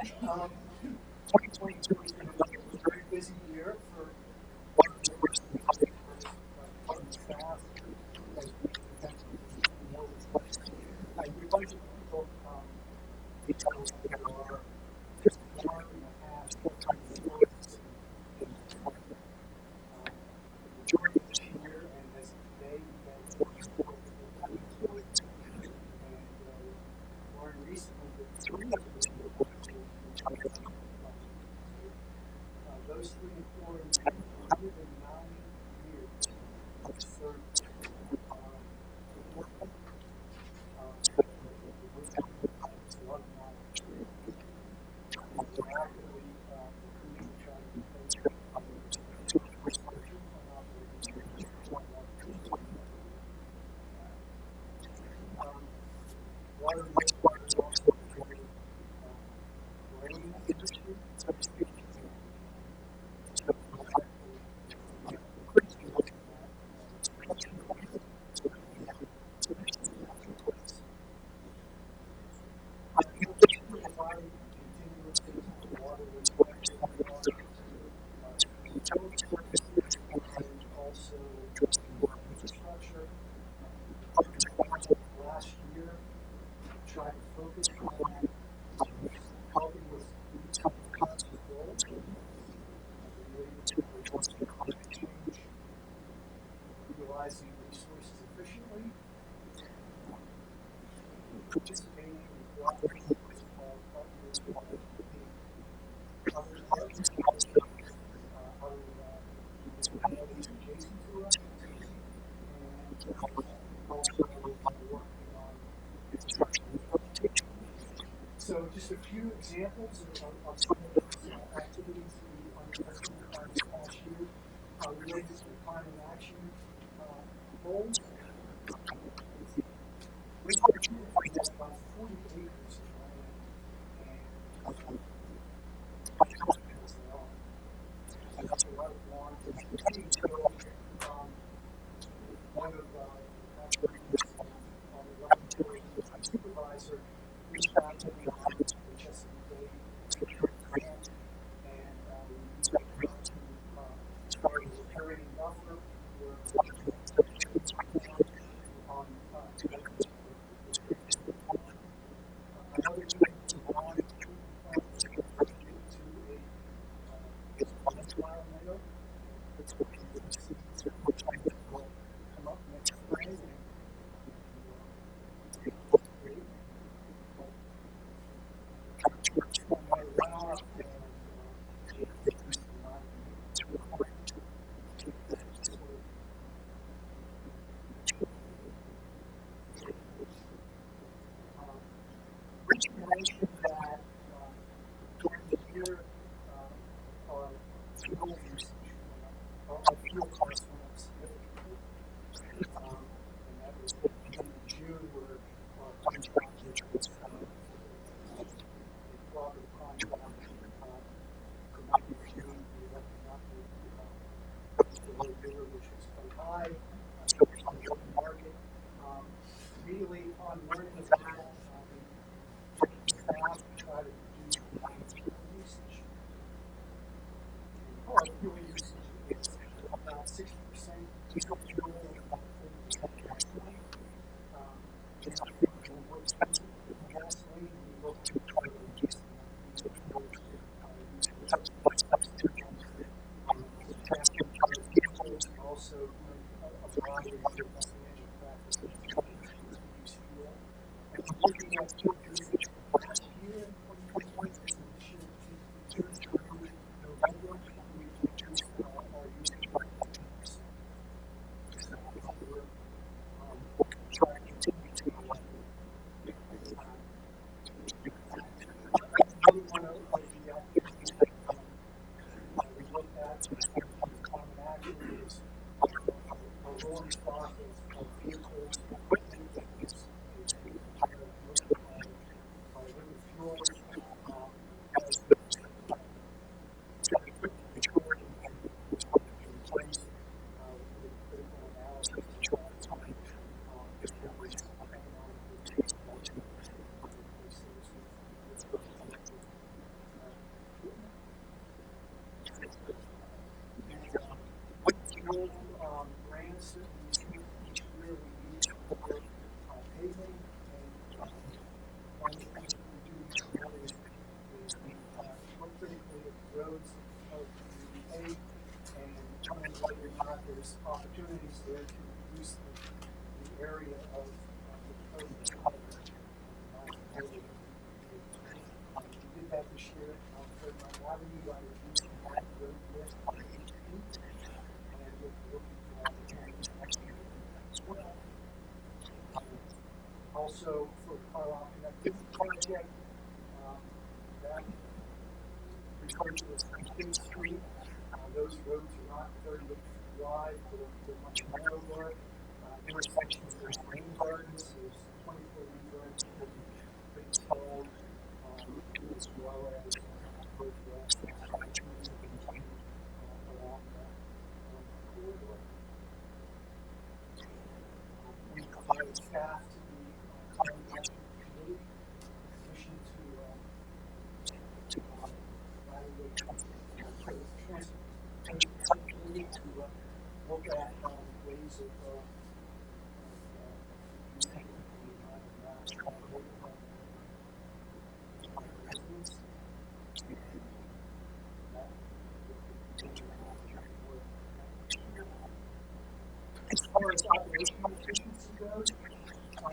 2022 has been a very busy year for staff as we know this place. I would like to people details that are just 1.5 full-time employees in the department. The majority of this year and as of today, we have 44 full-time employees. And more recently, the 3 of those employees will retire. Those 3 employees have 109 years of service. Water and wastewater is also a very brain industry, so to speak. So, pretty municipalities adjacent to us, and also working on construction rehabilitation. So just a few examples of some of those activities we undertook this past year related to the climate action goals. We have about 40 acres of land, and as they are. That's a lot of lawn. So, one of the laboratory supervisor reached out to me on the Chesapeake Bay grant, and we used that grant to start a riparian buffer where on another unit to bond to a wild meadow. It's what we're trying to come up next spring and runoff and Richard mentioned that during the year our fuel usage, our fuel costs went up significantly. And that was in June where our contract, which was a cooperative contract, provided fuel, we elected not to the low bidder, which was quite high, so it was on the open market. Immediately upon learning of that, staff to try to reduce fuel usage. Our fuel usage is about 60% diesel fuel and about 40% gasoline. Gasoline, we look to try to reduce diesel fuel by substituting vehicles and also doing a variety of other destination practices to try to reduce fuel. And looking at fuel usage last year in 2021 and this year through November, we reduced our usage by 10%. So we're trying to continue to another one of the activities that we looked at with climate action is a rolling stock of vehicles and equipment that is liquid fuel as the maturity and was replaced with critical analysis to try to find if there was depending on the taste of to replace those with electric equipment. With fuel grants that we receive each year, we use for paving, and one of the things that we do each year is we look critically at the roads of the paved and determine whether or not there's opportunities there to reduce the area of the proposed we did that this year on Third Mile Avenue by reducing that road width by 8 feet, and we're looking for opportunities next year as well. Also, for the Carlisle Connectivity Project, that referred to as Complete Street. Those roads are not 38 feet wide, they're much narrower. Intersections, there's rain gardens, there's 24 rain gardens that we installed, as well as both trees that we planted along that corridor. We provided staff to the climate action committee in addition to evaluate transportation to look at ways of using the amount of mass transport from residents. As far as operational efficiency goes, I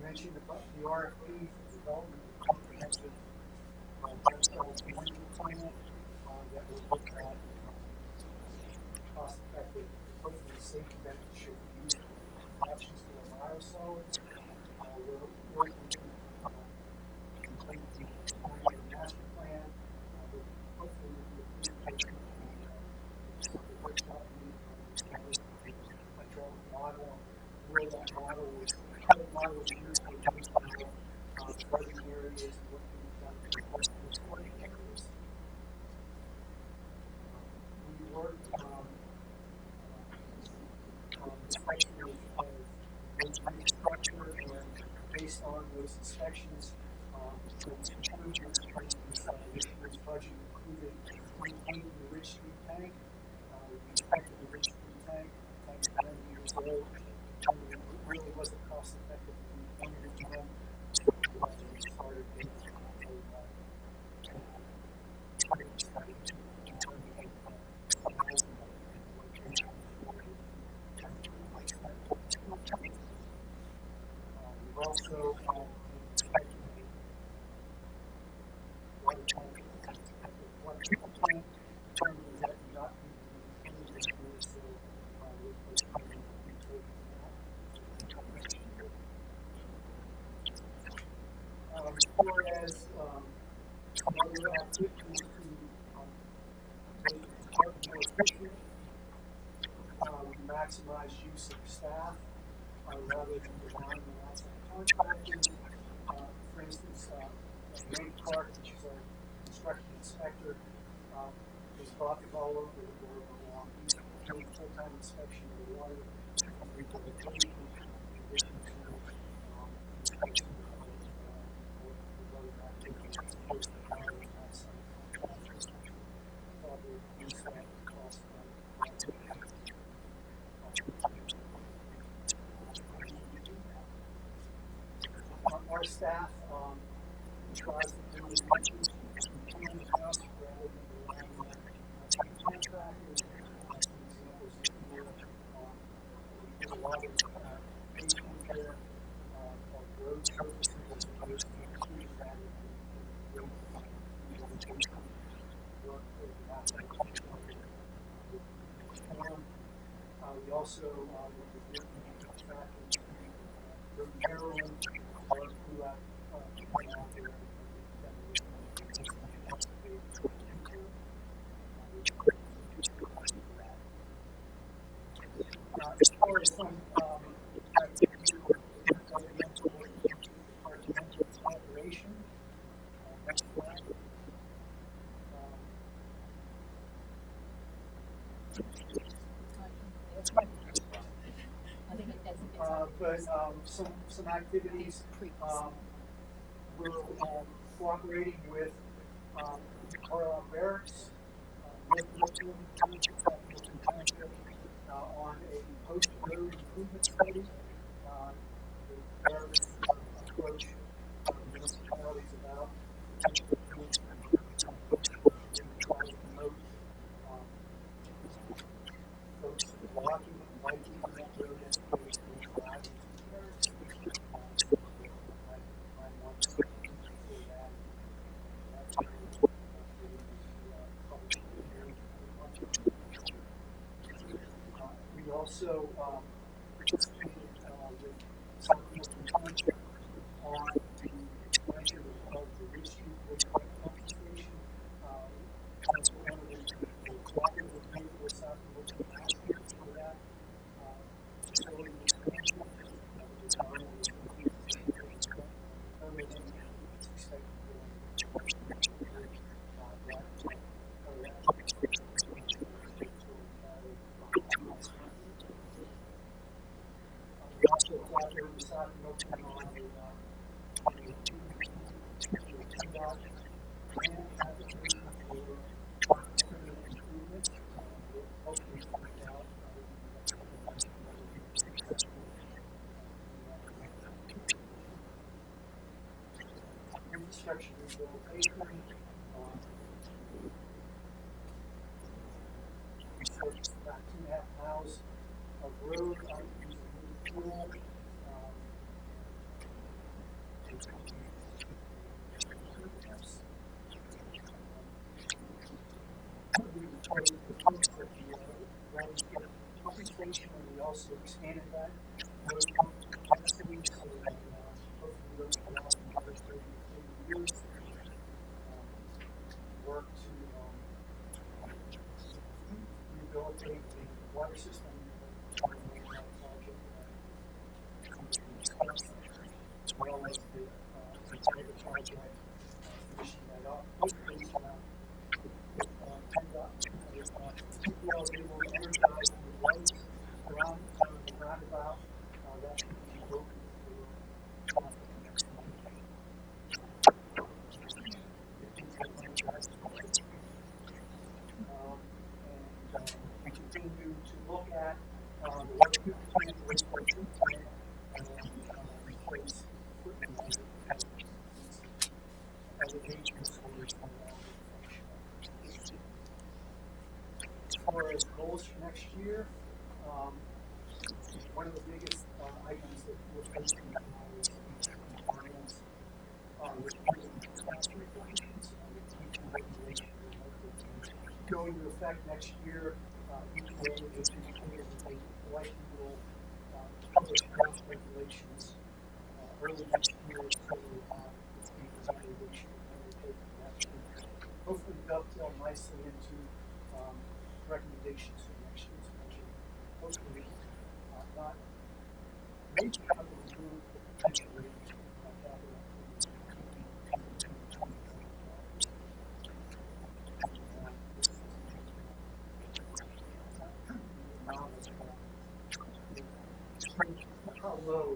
mentioned about the RFP for development of comprehensive ourselves one plan, that will look at, cost effective, hopefully safe and beneficial use of options for biosolids. We're working to, complete the stormwater master plan. We'll hopefully be approved the workshop meeting on establishing the hydraulic model, where that model was, how the model was used for flooding areas and what can be done to replace those flooding areas. We worked inspection of those infrastructure, and based on those inspections, those improvements placed inside this year's budget included maintaining the Ridge Street tank. We inspected the Ridge Street tank. The tank's 90 years old. It really wasn't cost effective to do one at a time, so we started with target study to determine size and location for the tank to replace that particular tank. We've also inspected the water tank at the water treatment plant, determined that did not need to be maintained this year, so we're postponing retaking that until next year. As far as other activities to make the department more efficient, we maximize use of staff rather than relying on outside contractors. For instance, Wayne Clark, which is our construction inspector, is brought the ball over the board along. He's doing full-time inspection of the water rehabilitation in addition to inspection of other activities as opposed to hiring outside contractors. Probably reduce that cost by our staff tries to do as much as we can in-house rather than relying on outside contractors. Some examples this year, we did a lot of base repair of road surfaces as opposed to including that in the road rehabilitation work that the outside contractor would perform. We also will be working back into road narrowing throughout out there demolition of existing excavated which could reduce the cost of that. As far as some activities with intergovernmental or interdepartmental collaboration, next slide. But some activities, we're cooperating with Carlisle Barracks, Milton Township, on a post-road improvement study. The Barracks approach municipalities about potential improvements on post-road and try to promote folks walking and biking on that road as opposed to driving to the Barracks. We also participated with South Milton Township on the expansion of the Ridge Street wastewater pumping station. Council entered into a cooperative agreement with South Milton last year for that facility expansion. The design was completed this year. It's currently permitting, and it's expected to go into construction next year. That pumping station expansion will take we also collaborated with South Milton on a 2018 grant application for park improvements. We'll hopefully find out in the next couple of months whether we were successful in that grant application. Infrastructure rehabilitation. We purchased about 2.5 miles of road using new fuel. recreation, and we also expanded that capacity, so that hopefully those will last another 30 to 40 years. Work to rehabilitate the water system, project as well as the Tiger project, finishing that up. Hopefully, people are able to energize the lights around the roundabout. That should be open for traffic next month. And continue to look at the water treatment plant, the wastewater treatment plant, and replace equipment that has elevations so there's no longer functional. As far as goals for next year, one of the biggest items that we're facing now is compliance with tax regulations. The teacher regulation go into effect next year. EPA, HHK, likely will publish draft regulations early next year, so we'll have its evaluation and undertaking that should hopefully dovetail nicely into recommendations for next year's budget. Hopefully, not maybe capital move, but potentially capital how low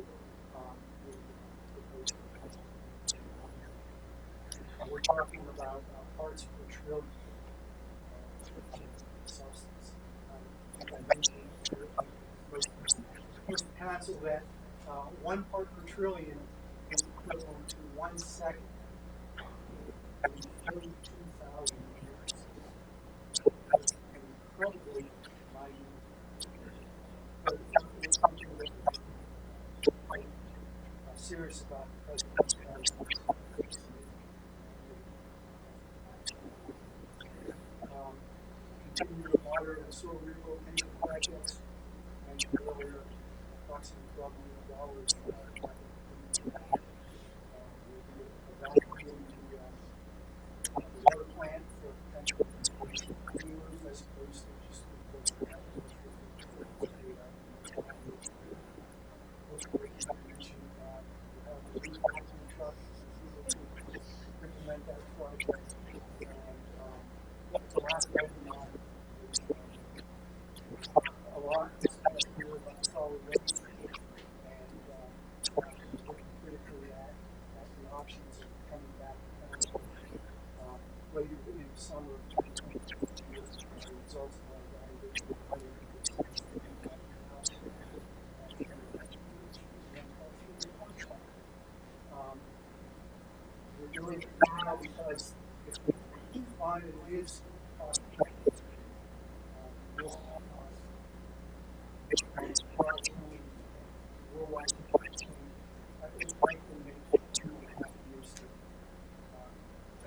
we're talking about parts per trillion substance. I mentioned most council that 1 part per trillion is equivalent to 1 second in 32,000 years. That's incredibly minute. But it's something that we're quite serious about because continue to water and soil rehabilitation projects, and earlier approximately $12 million. We'll be evaluating the water plant for potential viewers as opposed to just truck implement that project. And the last item on a lot is here about solid waste, and looking critically at the options of coming back to council later in the summer of 2022 as a result of our evaluation of we're doing it now because if we find that it is cost-effective, worldwide supply chain, it's likely to take 2.5 years to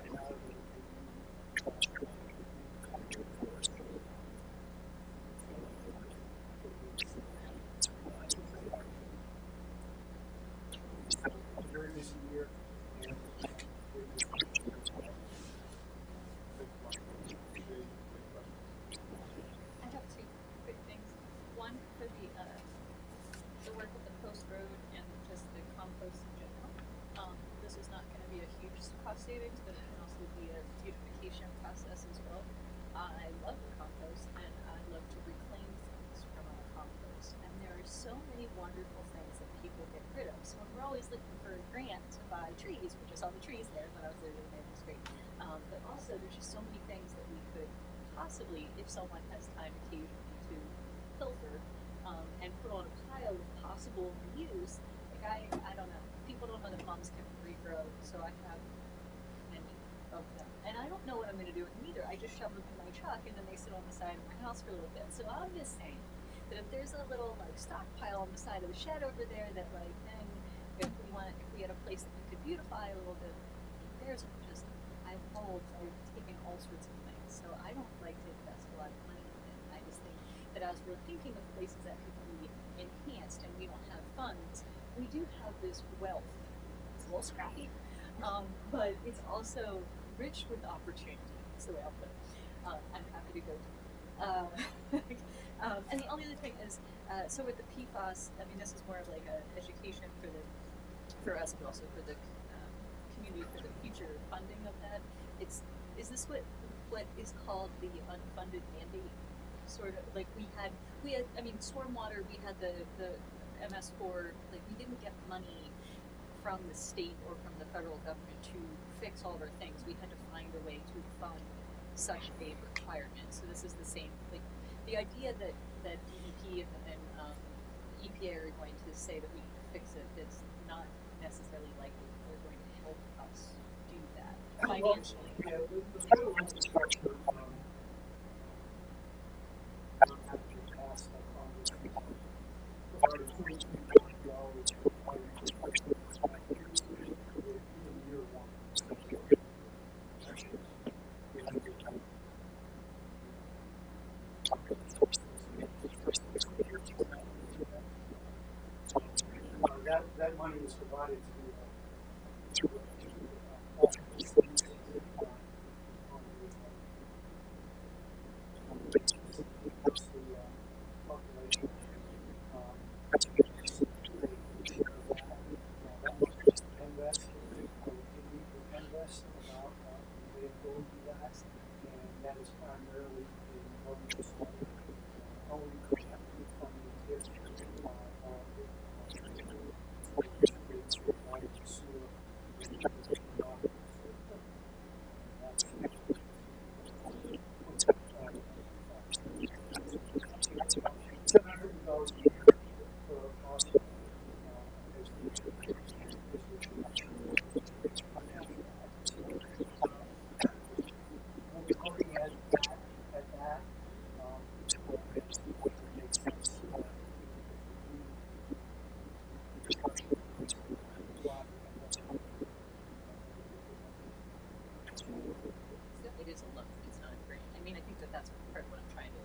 evaluate a very busy year, and I have 2 quick things. One for the work with the post road and just the compost in general. This is not going to be a huge cost savings, but it can also be a beautification process as well. I love the compost, and I love to reclaim things from our compost. And there are so many wonderful things that people get rid of. So we're always looking for a grant to buy trees, which I saw the trees there when I was there the other day. It was great. But also, there's just so many things that we could possibly, if someone has time occasionally to filter and put on a pile of possible reuse. Like I don't know. People don't know that mums can regrow, so I have many of them. And I don't know what I'm going to do with them either. I just shove them in my truck, and then they sit on the side of my house for a little bit. So I'm just saying that if there's a little like stockpile on the side of the shed over there, that like then if we had a place that we could beautify a little bit, there's just I've taken all sorts of things. So I don't like to invest a lot of money in it. I just think that as we're thinking of places that could be enhanced and we don't have funds, we do have this wealth. It's a little scrappy, but it's also rich with opportunity. That's the way I'll put it. I'm happy to go to it. And the only other thing is, so with the PFAS, I mean, this is more of like a education for us, but also for the community for the future funding of that. Is this what is called the unfunded mandate? Sort of like we had I mean, stormwater, we had the MS4, like we didn't get money from the state or from the federal government to fix all of our things. We had to find a way to fund such a requirement. So this is the same, like the idea that DEP and EPA are going to say that we need to fix it, it's not necessarily likely that they're going to help us do that financially. Yeah, the federal infrastructure, have to pass the Congress. Provided $23 billion for fire infrastructure for 5 years, in year one. That money was provided to population. That was just Penvest. We did meet with Penvest about the ability to do that, and that is primarily in Northern Florida. Only collective funding is $700 a year for a cost of we'll be looking at that. It makes sense. It is a look. It's not great. I mean, I think that's part of what I'm trying to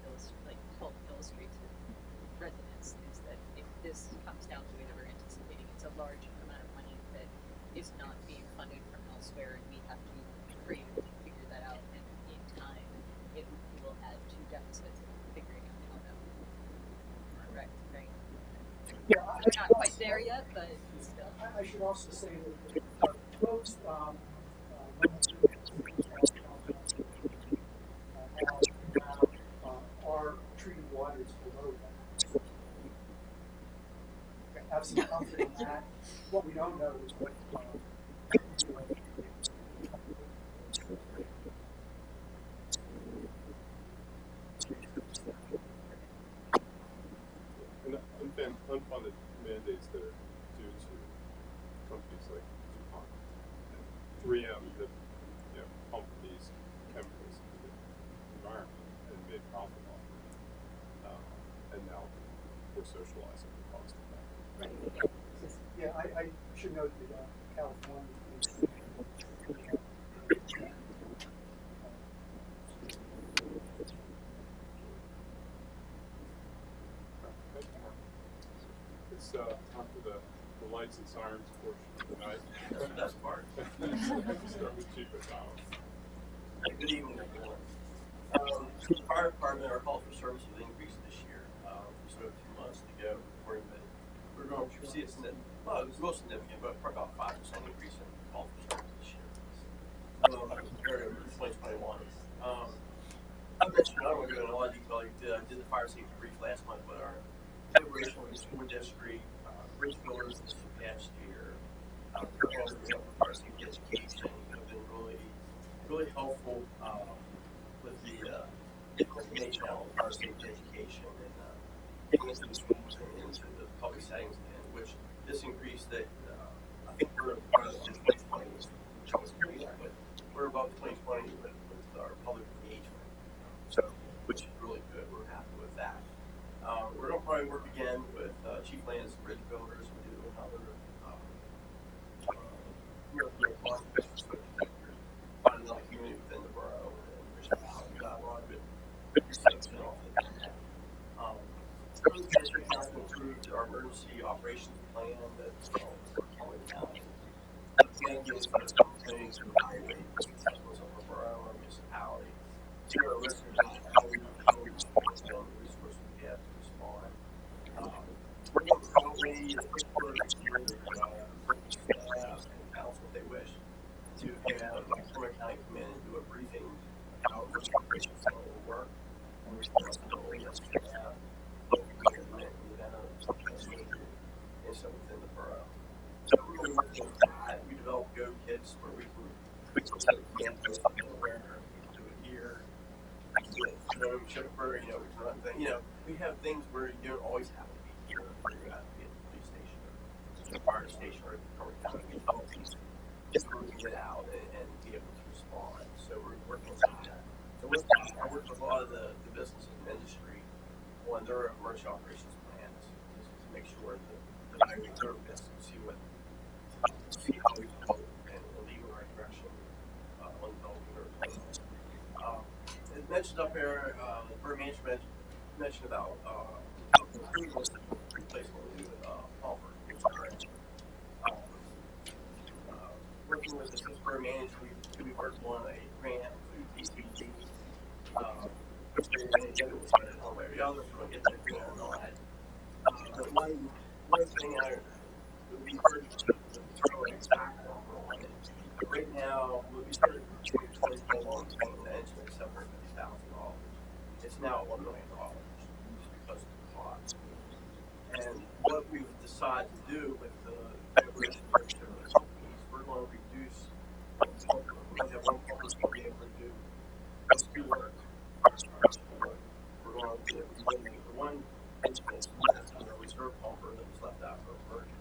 help illustrate to residents is that if this comes down to it, that we're anticipating it's a large amount of money that is not being funded from elsewhere, and we have to creatively figure that out. And in time, it will add to deficits of figuring out how that will correct, right? Yeah, We're not quite there yet, but still. I should also say that those are treated waters below that. Have some comfort in that. What we don't know is what And unfunded mandates that are due to companies like DuPont and 3M that pump these chemicals into the environment and made profit off it. And now we're socializing the cost of that. Right. Yeah, I should note that California is It's time for the lights and sirens portion of the night. That's the best part. Start with Chief McDonald. Good evening, everyone. So the fire department, our call for service was increased this year. We still have 2 months to go before we're going to see it significant. Well, it was real significant, but for about 5% increase in call for service this year. Compared to 2021. I mentioned, I don't want to go into a lot of detail. I did the fire safety brief last month with our collaboration with the school district, bridge builders this past year. Programs that we have for fire safety education have been really helpful with the information on fire safety education and getting into the schools and into the public settings again, which this increase that I think we're part of the 2020 was pretty high, but we're above 2020 with our public engagement. So, which is really good. We're happy with that. We're going to probably work again with Chief Landis and Bridge Builders and do another cost business with protectors, find another community within the borough, and there's a dialogue, but good reception off of that. Early District Council approved our emergency operations plan that's for Kelly County. The plan gives for companies to evaluate the successfulness of our borough or municipality, see our risk about how we respond to the resources we have to respond. We're going to probably, the first quarter of next year, work with staff and council if they wish to have Kermit County come in and do a briefing of how emergency operations center will work and responsibility as staff, both in the event of something major and so within the borough. So we're going to work with that. We develop Go kits where we can set up campus where we do it here. So chauffeur, we can run things. We have things where you don't always have to be here. You have to be at the police station or the fire station or Kermit County. We develop these just where we get out and be able to respond. So we're working on that. So with that, I work with a lot of the businesses and industry on their emergency operations plans just to make sure that I mean, their best to see how we go and lead in the right direction on developing their plans. It mentioned up here, the borough management mentioned about replacement with Palmer. Working with the borough manager, we worked on a grant through PCG. And again, it was one way or the other, so we'll get that going on. But one thing we heard to throw an exact number on it. Right now, when we started in 2021, paying the engine at $750,000. It's now $1 million just because of the cost. And what we've decided to do with the companies, we're going to reduce. We're going to have one company be able to do rescue work. We're going to eliminate the one instance of a reserve pumper that was left out for a version.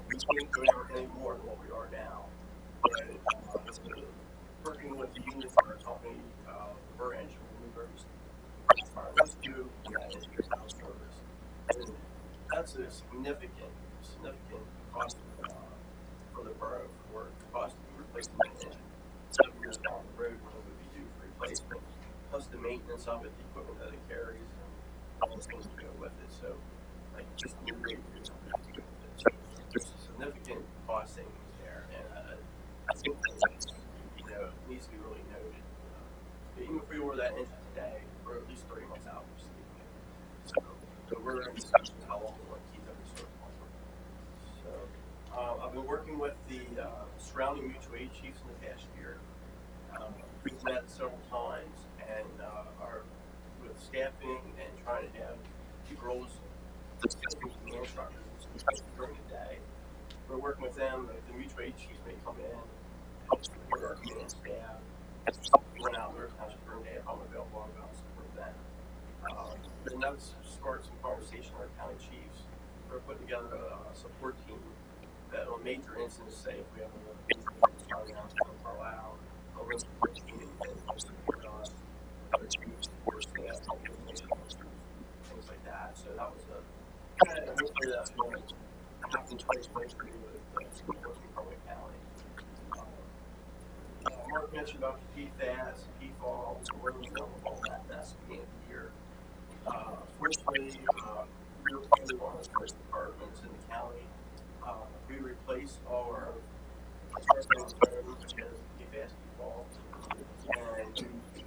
We can't go down any more than what we are now. But working with the union fire company, the Burr Engine Removers, fire rescue, and house service. And that's a significant cost for the borough for the cost of replacing the engine 7 years down the road when it would be due for replacement, plus the maintenance of it, the equipment that it carries, and all those things that go with it. So, like, just the new rate is something to go with it. So, there's a significant cost savings there, and I think that needs to be really noted. Even if we order that engine today, we're at least 3 months out from receiving it. So we're in discussion how long we want to keep that reserve pumper. So I've been working with the surrounding mutual aid chiefs in the past year. We've met several times and are with staffing and trying to have keep roles assisting the instructors during the day. We're working with them. The mutual aid chiefs may come in, help support our command staff. Went out there times during the day, I'm available to support them. Then that's started some conversation with our county chiefs. We're putting together a support team that on major incidents, say if we have a starting out in Carlisle, a real support team and support us, other chiefs, support staff, things like that. So that was hopefully that's going to happen in 2023 with working Kermit County. Mark mentioned about PFAS, PFAS, we're going to know all that mess at the end of the year. Fortunately, we were probably one of the first departments in the county. We replaced all our phones, which has PFAS PFAS, and we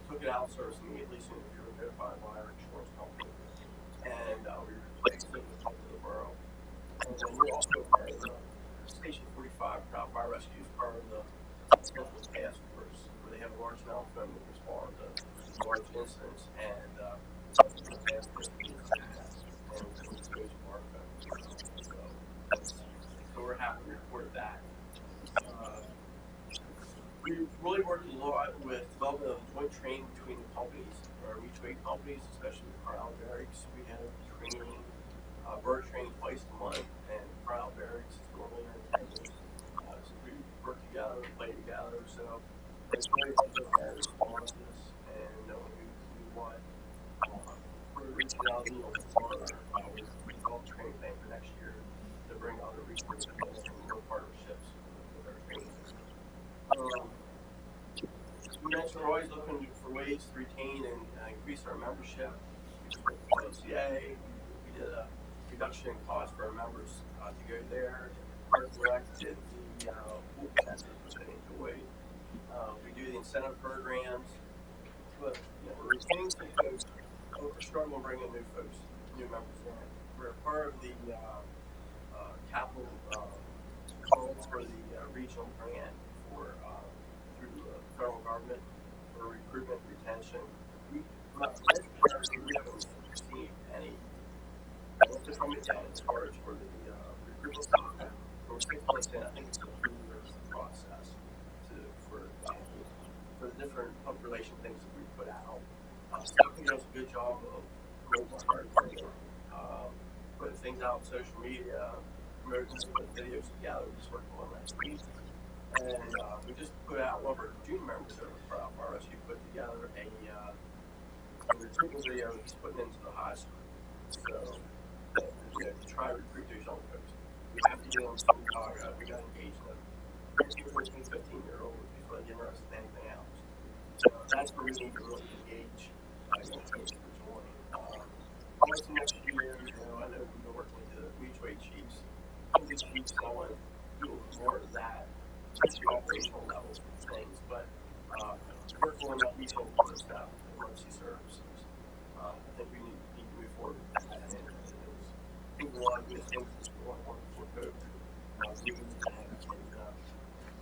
took it out service immediately as soon as we were notified by our insurance company. And we replaced it with the borough. And then we're also part of the Station 45 Crowd Fire Rescue is part of the Central Task Force, where they have a large amount of them that respond to large incidents, and Central Task Force and goes to our so we're happy to report that. We really worked a lot with development of joint training between the companies, our mutual aid companies, especially the Carlisle Barracks. We have training, bird training twice a month, and Carlisle Barracks is normally in attendance. So we work together, play together. So it's very helpful to have responses and knowing who can do what. We're reaching out to we developed a training plan for next year to bring other resources and more partnerships with our training. We mentioned we're always looking for ways to retain and increase our membership. OCA. We did a reduction in cost for our members to go there. Parks and Rec did the pool passes, which I enjoyed. We do the incentive programs, but we're retaining some folks, but we're struggling bringing new members in. We're part of the capital calls for the regional grant for through the federal government for recruitment retention. We haven't received any from it yet as far as for the recruitment side. We're 6 months in. I think it's a 3-year process for the different public relation things that we put out. Stephanie does a good job of putting things out on social media, promoting some videos together. We just worked on last week. And we just put out one of our junior members over for RSU put together a recruitment video he's putting into the high school. So, to try to recruit those young folks. We have to get on some we got engaged in 13, 14, 15-year-old before they get interested in anything else. So that's where we need to really engage young folks to join. Also next year, I know we've been working with the mutual aid chiefs. Some of these chiefs want to do more of that, just the operational levels of things, but working on that mutual water stuff, emergency services. I think we need to move forward with that. And I think a lot of good things is going on for COVID.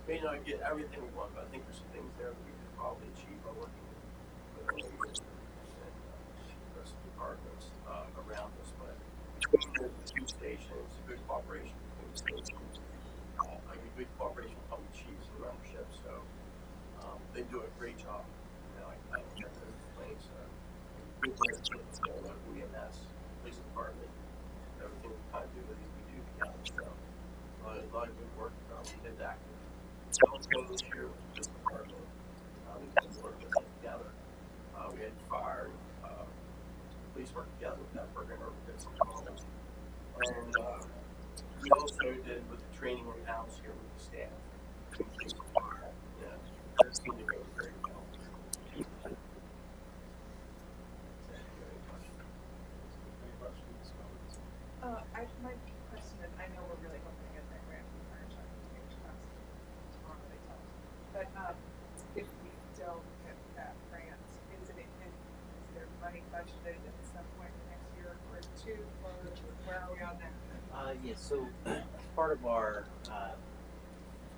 May not get everything we want, but I think there's some things there that we could probably achieve by working with the rest of the departments around us. But the two stations, good cooperation between the stations, good cooperation with public chiefs and membership. So they do a great job. I don't get those complaints. Good relationship with the local EMS, police department, everything we kind of do with we do together. So a lot of good work. We did that. Telescope this year with the police department. We did work with them together. We had fire, police work together with that program. We did some comments. And we also did with the training in-house here with the staff. Police and fire. Yeah, that seemed to go very well. Any questions, comments? My question is, I know we're really hoping to get that grant from the fire truck, which comes tomorrow, they tell us. But if we don't get that grant, is there money budgeted at some point in the next year or two, or where are we on that? So part of our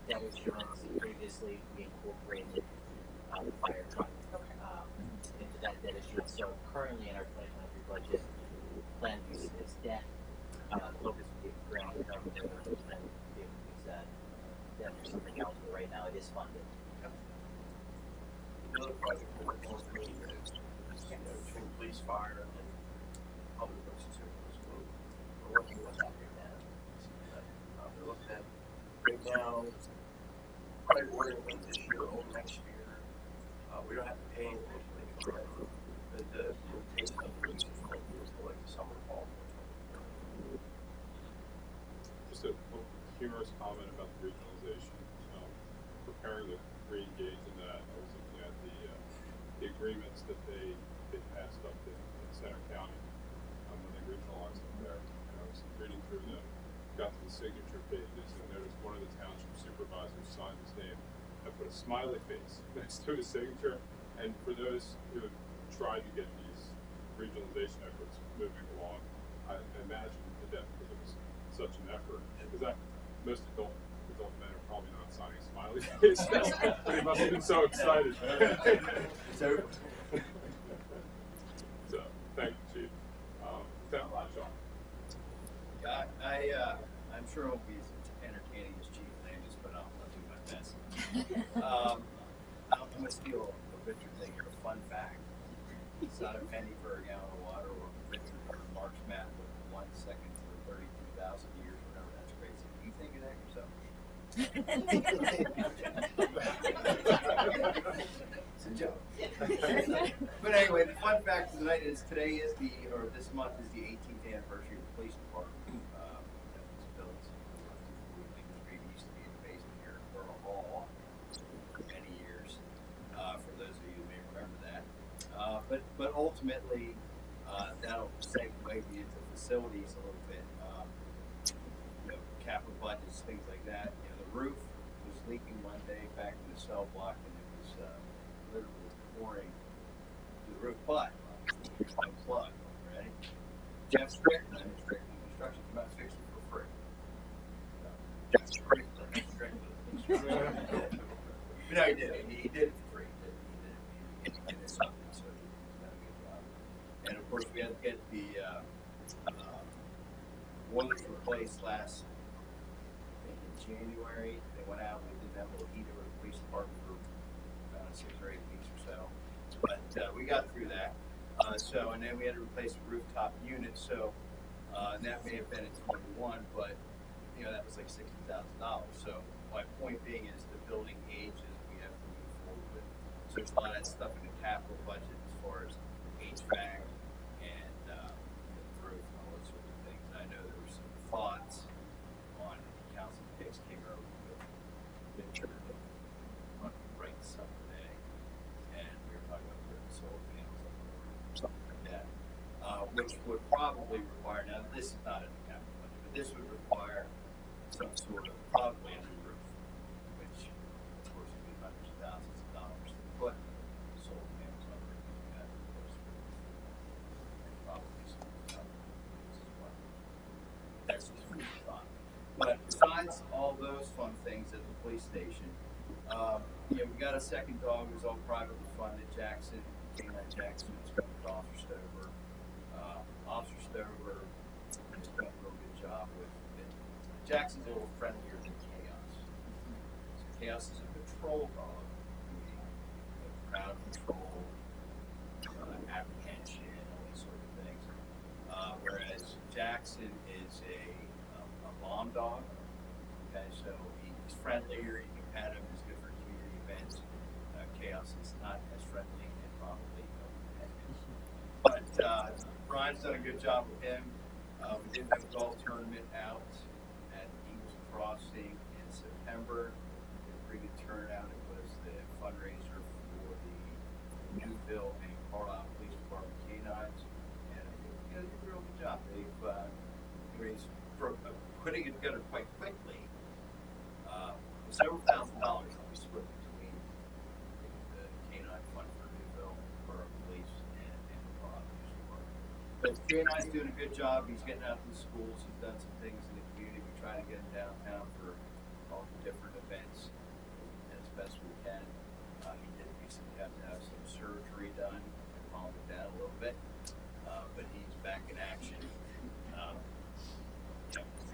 debt insurance previously we incorporated the fire truck into that debt insurance. So currently in our 2023 budget, plan use is debt. Focus would be grant and government and be able to use that debt for something else. But right now it is funded. Another project we're working on for many years, between police, fire, and then public works and services. We're working with that right now. They're looking at right now, probably ordering them this year or next year. We don't have to pay anything for it, but the implementation of the police is going to be like the summer, fall. Just a humorous comment about the regionalization. Preparing to re-engage in that, I was looking at the agreements that they passed up in Center County when they regionalized up there. And I was reading through them, got to the signature pages, and noticed one of the township supervisors signed his name and put a smiley face next to his signature. And for those who have tried to get these regionalization efforts moving along, I imagine the depth because it was such an effort. Because most adult men are probably not signing smiley faces, but he must have been so excited. So, thank you, Chief. Lieutenant Latshaw. I'm sure it won't be as entertaining as Chief Landis, but I'll do my best. I'm going to steal a Richard thing here. A fun fact. It's not a penny for a gallon of water, or Richard Mark's math with 1 second for 32,000 years, whatever. That's crazy. Do you think of that yourself? It's a joke. But anyway, the fun fact of the night is this month is the 18th anniversary of the police department. That was built. It used to be in the basement here at Borough Hall for many years. For those of you who may remember that. But ultimately, That'll segue me into facilities a little bit. Capital budgets, things like that. The roof was leaking one day back in the cell block, and it was literally pouring to the roof. But here's my plug. Ready? Jeff Strickland, Strickland Construction, came out and fixed it for free. Jeff Strickland, Strickland. No, he did. He did it for free. He did it something, so he's done a good job. And of course, we had to get the boilers replaced last, I think in January. They went out. We didn't have a little heater with the police department for about 6 or 8 weeks or so. But we got through that. And then we had to replace the rooftop unit. So, and that may have been in 21, but that was like $60,000. So my point being is the building ages, we have to move forward with. So there's a lot of that stuff in the capital budget as far as HVAC and the roof and all those sorts of things. And I know there were some thoughts on Council Hicks came over with Richard on the right someday, and we were talking about putting solar panels on the roof or something like that, which would probably require, now this is not in the capital budget, but this would require some sort of, probably a new roof, which of course would be hundreds of thousands of dollars to put solar panels on the roof. That goes for, and probably some as well. That's just food for thought. But besides all those fun things at the police station, we got a second dog who's all privately funded, Jackson, Canine Jackson, is going with Officer Stover. Officer Stover has done a real good job with it. Jackson's a little friendlier than Chaos. So Chaos is a patrol dog, crowd control, apprehension, all these sort of things. Whereas Jackson is a bomb dog. Okay, so he's friendlier. You can pet him. He's good for community events. Chaos is not as friendly and probably but Brian's done a good job with him. We did have a golf tournament out at Eagles Crossing in September. We had a pretty good turnout. It was the fundraiser for the Newville and Carlisle Police Department canines, and I think they did a real good job. They've raised, putting it together quite quickly, several $1,000s will be split between the canine fund for Newville, Borough Police, and the Carlisle Police Department. But K9's doing a good job. He's getting out to the schools. He's done some things in the community. We try to get him downtown for all the different events as best we can. He did recently have to have some surgery done. I calmed him down a little bit, but he's back in action.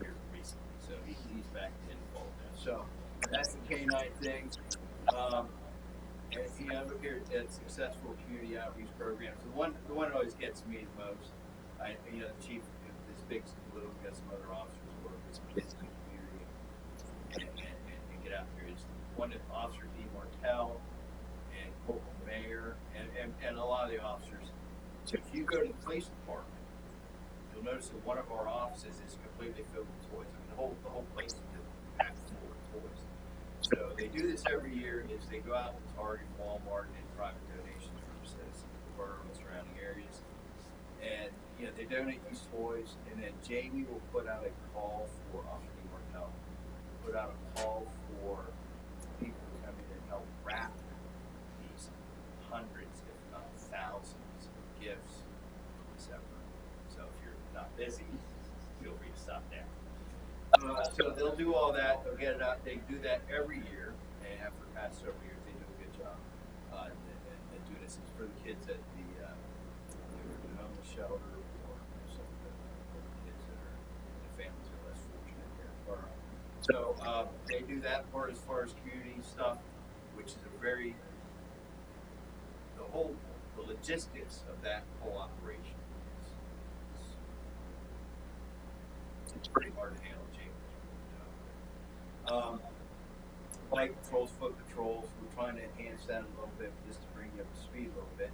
Here recently, so he's back in full now. So that's the K9 thing. And look here at successful community outreach programs. The one that always gets me the most. The chief is big, little, got some other officers who work with some kids in the community and get out there. It's one that Officer D. Martell and Corporal Mayer and a lot of the officers. So if you go to the police department, you'll notice that one of our offices is completely filled with toys. I mean, the whole place is packed full of toys. So they do this every year. Is they go out to Target, Walmart, and private donations from citizens of the borough and surrounding areas, and they donate these toys. And then Jamie will put out a call for Officer D. Martell. Put out a call for people to come in and help wrap these hundreds, if not thousands, of gifts for December. So if you're not busy, feel free to stop there. So they'll do all that. They'll get it out. They do that every year, and after the past several years, they do a good job. And doing this. It's for the kids at the homeless shelter or some of the kids that are the families that are less fortunate here in Borough. So they do that part as far as community stuff, which is the logistics of that whole operation it's pretty hard to handle, James. Bike patrols, foot patrols, we're trying to enhance that a little bit just to bring you up to speed a little bit.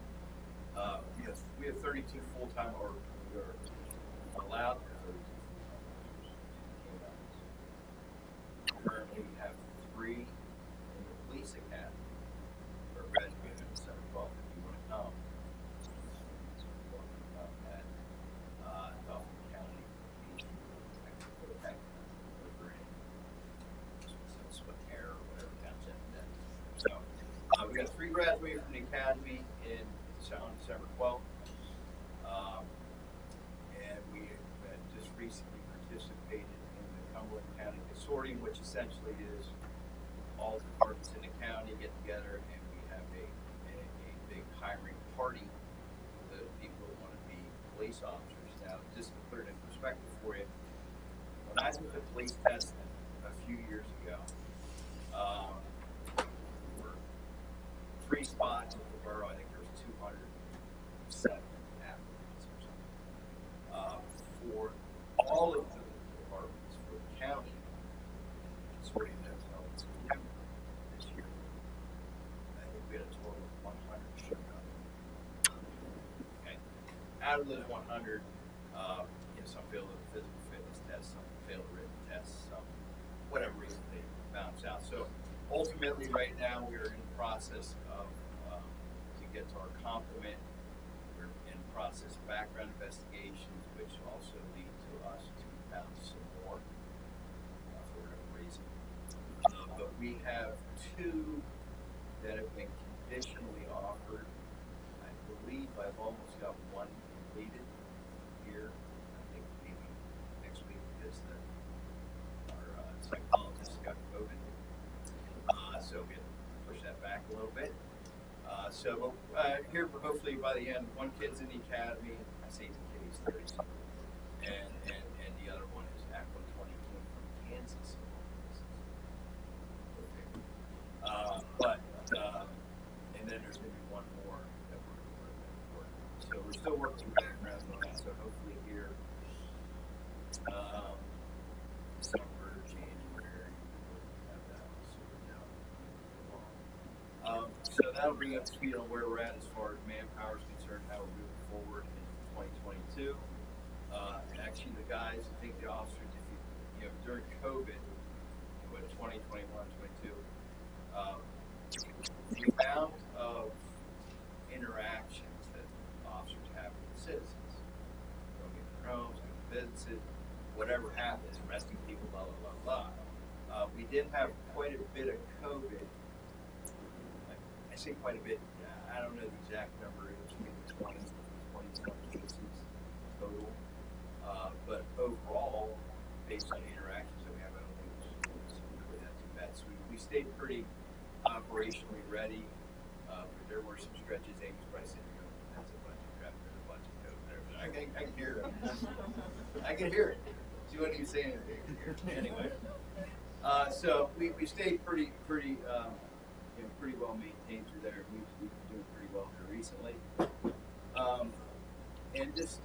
We have 32 full-time, or we are allowed to have 32 full-time officers. Currently, we have 3 in the police academy who are graduating on December 12th. If you want to come, graduated from the academy on December 12th. And we just recently participated in the Cumberland County Consortium, which essentially is all departments in the county get together and we have a big hiring party for the people who want to be police officers. Now, just to put it in perspective for you, when I took the police test a few years ago, there were 3 spots in the borough. I think there was 207 applicants or something. For all of the departments for the county, sorry, that's how it's going this year. I think we had a total of 100 show up. Okay. Out of those 100, some failed the physical fitness test, some failed the written test, some whatever reason they bounce out. So ultimately, right now we're in the process of to get to our complement. We're in the process of background investigations, which also lead to us to have some more for whatever reason. But we have 2 that have been conditionally offered. I believe I've almost got 1 completed here. I think maybe next week because our psychologist got COVID. So we have to push that back a little bit. So here, hopefully by the end, 1 kid's in the academy. I say he's a kid, he's 30 something. And the other one is Act 120 came from Kansas. And then there's going to be 1 more that we're working. So we're still working background on that. So hopefully here, December, January, we'll have that sorted out. So that'll bring up speed on where we're at as far as manpower is concerned, how we're moving forward in 2022. Actually, the guys, I think the officers, if you during COVID, with 2021, 22, the amount of interactions that officers have with citizens, going in their homes, going to businesses, whatever happens, arresting people, blah, blah, blah, blah. We did have quite a bit of COVID. I say quite a bit. I don't know the exact number. It was maybe 20 cases total. But overall, based on the interactions that we have, I don't think it was really that too bad. So we stayed pretty operationally ready. But there were some stretches. Amy's probably sitting there going, that's a bunch of crap. There's a bunch of code there. But I can hear it. I can hear it. She wasn't even saying anything. Anyway. So we stayed pretty well maintained through there. We've been doing pretty well here recently. And just,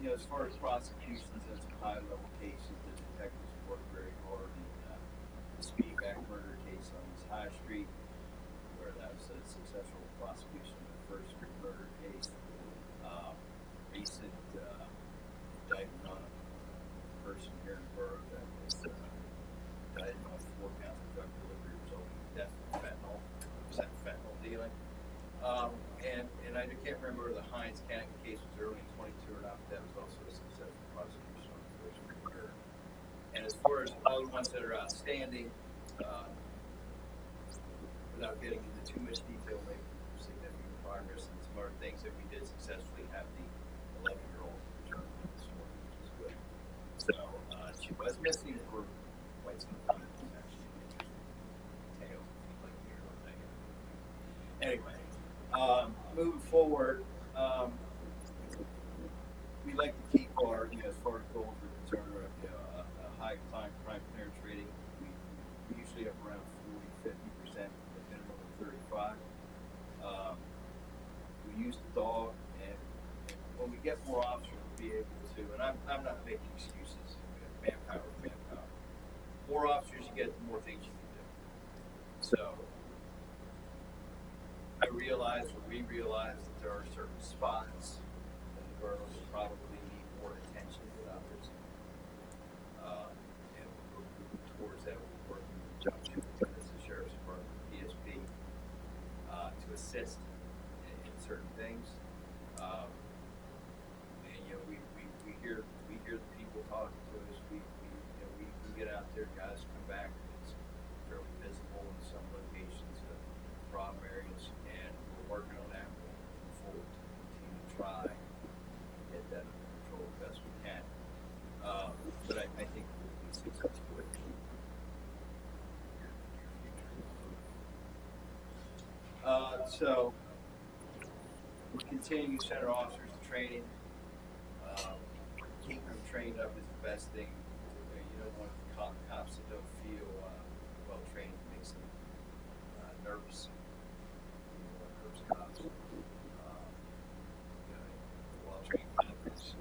as far as prosecutions and some high-level cases, the detectives worked very hard in the Speedback murder case on East High Street, where that was a successful prosecution of the first degree murder case. Recent indictment on a person here in the borough that was indicted on 4 counts of drug delivery resulting in death from fentanyl dealing. And I can't remember the Hines County case was early in 22 or not, but that was also a successful prosecution on the first degree murder. And as far as other ones that are outstanding, without getting into too much detail, make significant progress in some other things that we did successfully have the 11-year-old return this morning, which is good. So she was missing for quite some time. It was actually an interesting tale, if you'd like to hear about that. Anyway, moving forward, we like to keep our, as far as goals are concerned, a high crime clearance rating. We usually have around 40-50%, a minimum of 35. We use the dog, and when we get more officers, we'll be able to, and I'm not making excuses, manpower. More officers you get, the more things you can do. So, we realize that there are certain spots in the borough that probably need more attention than others. And we're moving towards that. We're working with John Schumann as the Sheriff's Department, PSP, to assist in certain things. And we hear the people talking to us. We get out there, guys come back. It's fairly visible in some locations, the problem areas, and So we're continuing to send our officers to training. Keeping them trained up is the best thing. You don't want cops that don't feel well trained. It makes them nervous. You don't want nervous cops. Well trained cop is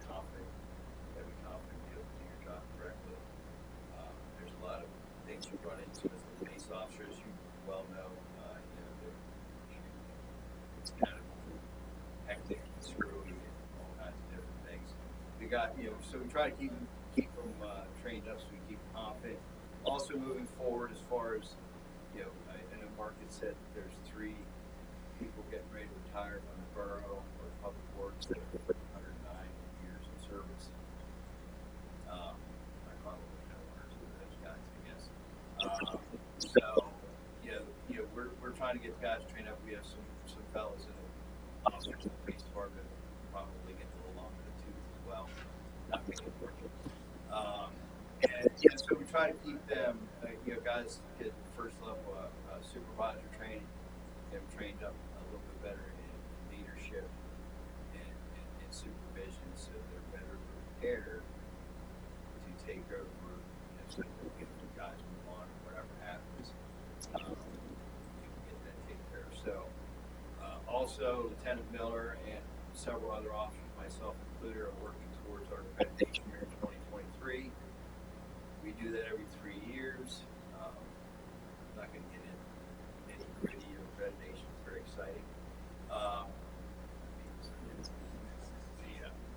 confident, every confident be able to do your job correctly. There's a lot of things you run into as a police officer, as you well know. It's kind of hectic and screwy and all kinds of different things. We got, so we try to keep them trained up so we keep them confident. Also moving forward as far as, I know Mark had said there's 3 people getting ready to retire from the borough or public works that are 109 years of service. I probably know 1 or 2 of those guys, I guess. So, we're trying to get the guys trained up. We have some fellows in the officers in the police department probably get a little longer in the tooth as well. Not really important. So we try to keep them, guys get first level supervisor training, get them trained up a little bit better in leadership and supervision, so they're better prepared to take over, so if the guys move on or whatever happens, get that taken care of. So, also Lieutenant Miller and several other officers, myself included, are working towards our accreditation here in 2023. We do that every 3 years. I'm not going to get into any gritty of accreditation. It's very exciting.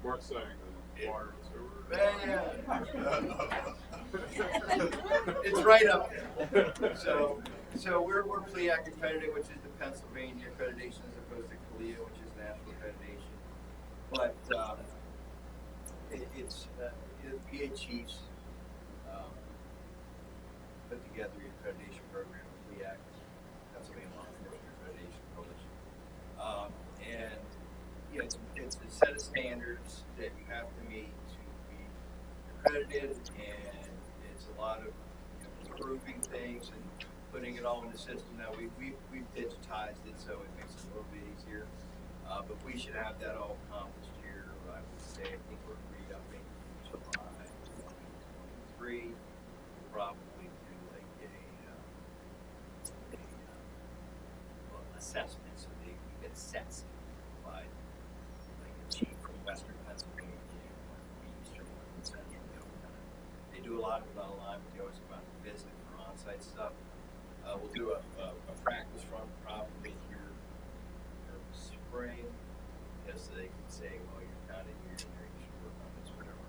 More exciting than water and sewer. It's right up there. So we're PLEAC accredited, which is the Pennsylvania accreditation, as opposed to CALEA, which is national accreditation. But it's the PA chiefs put together the accreditation program with PLEAC, Pennsylvania Law Enforcement Accreditation Coalition, and it's a set of standards that you have to meet to be accredited, and it's a lot of improving things and putting it all in the system. Now we've digitized it, so it makes it a little bit easier, but we should have that all accomplished here. I would say I think we're re-upping July 2023. Probably do like assessment, so we get assessed by like a chief from Western Pennsylvania or Eastern or Central. They do a lot of it online, but they always come out to visit for on-site stuff. We'll do a practice run probably here in the spring, just so they can say, well, you're kind of here, you should work on this, whatever.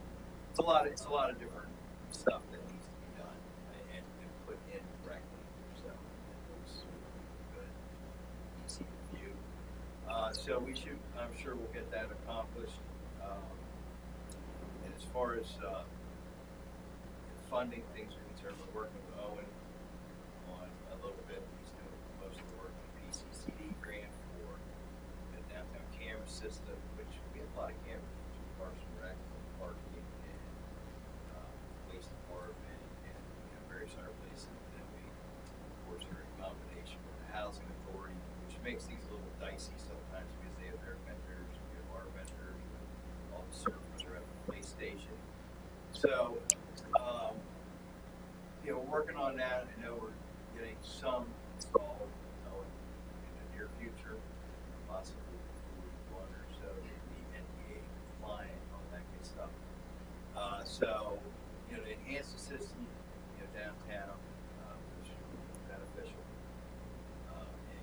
It's a lot of different stuff that needs to be done and put in correctly, so it looks good, easy to view. So I'm sure we'll get that accomplished. And as far as funding things are concerned, we're working with Owen on a little bit. He's doing most of the work on the PCCD grant for the downtown camera system, which we have a lot of cameras, Parks and Rec, parking, and police department, and various other places that we, of course, are in combination with the housing authority, which makes things a little dicey sometimes because they have their vendors, we have our vendors, all the servers are at the police station. So, we're working on that. I know we're getting some installed in the near future, possibly before 1 or so, the NDA compliant, all that good stuff. So, to enhance the system, downtown, which is beneficial. And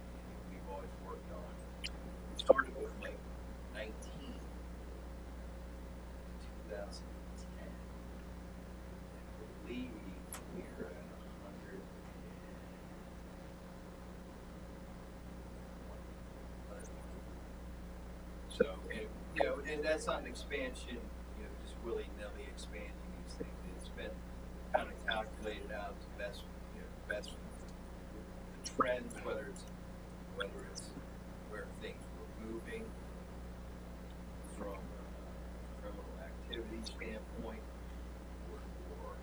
we've always worked on. We started with like 19 in 2010. And I believe we are at 100. So, and that's not an expansion, just willy-nilly expanding these things. It's been kind of calculated out the best the trends, whether it's where things were moving from a criminal activity standpoint, or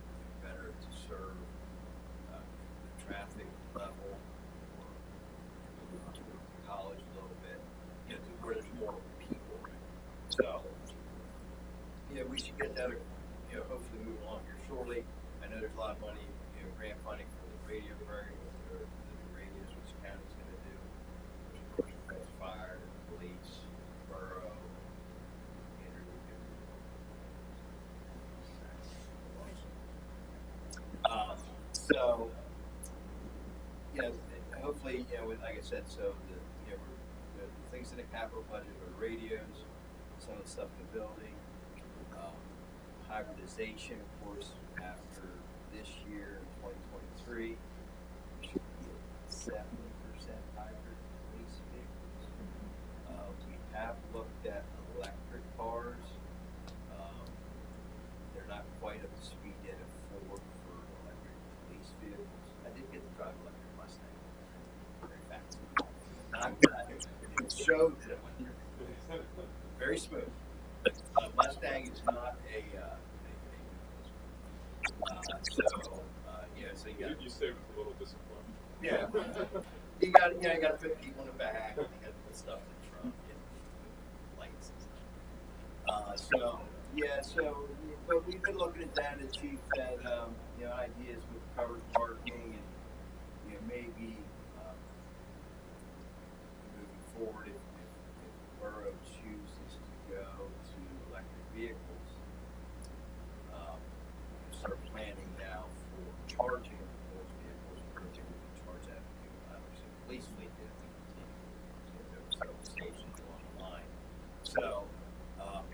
better to serve the traffic level, or like I said, so the things in the capital budget are radios, some of the stuff in the building, hybridization, of course, after this year in 2023, should be at 70% hybrid police vehicles. We have looked at electric cars. They're not quite up to speed yet at Ford for electric police vehicles. I did get to drive an electric Mustang. Very fast. Not good. It showed that it went very smooth. Mustang is not a so you got. You say with a little discipline. Yeah. You got to put people in the back, and you got to put stuff in the trunk, and lights and stuff. But we've been looking at that, and Chief had, ideas with covered parking and, maybe, moving forward, if Borough chooses to go to electric vehicles, start planning now for charging those vehicles, because we can charge that to police fleet if we continue to get those service stations along the line. So,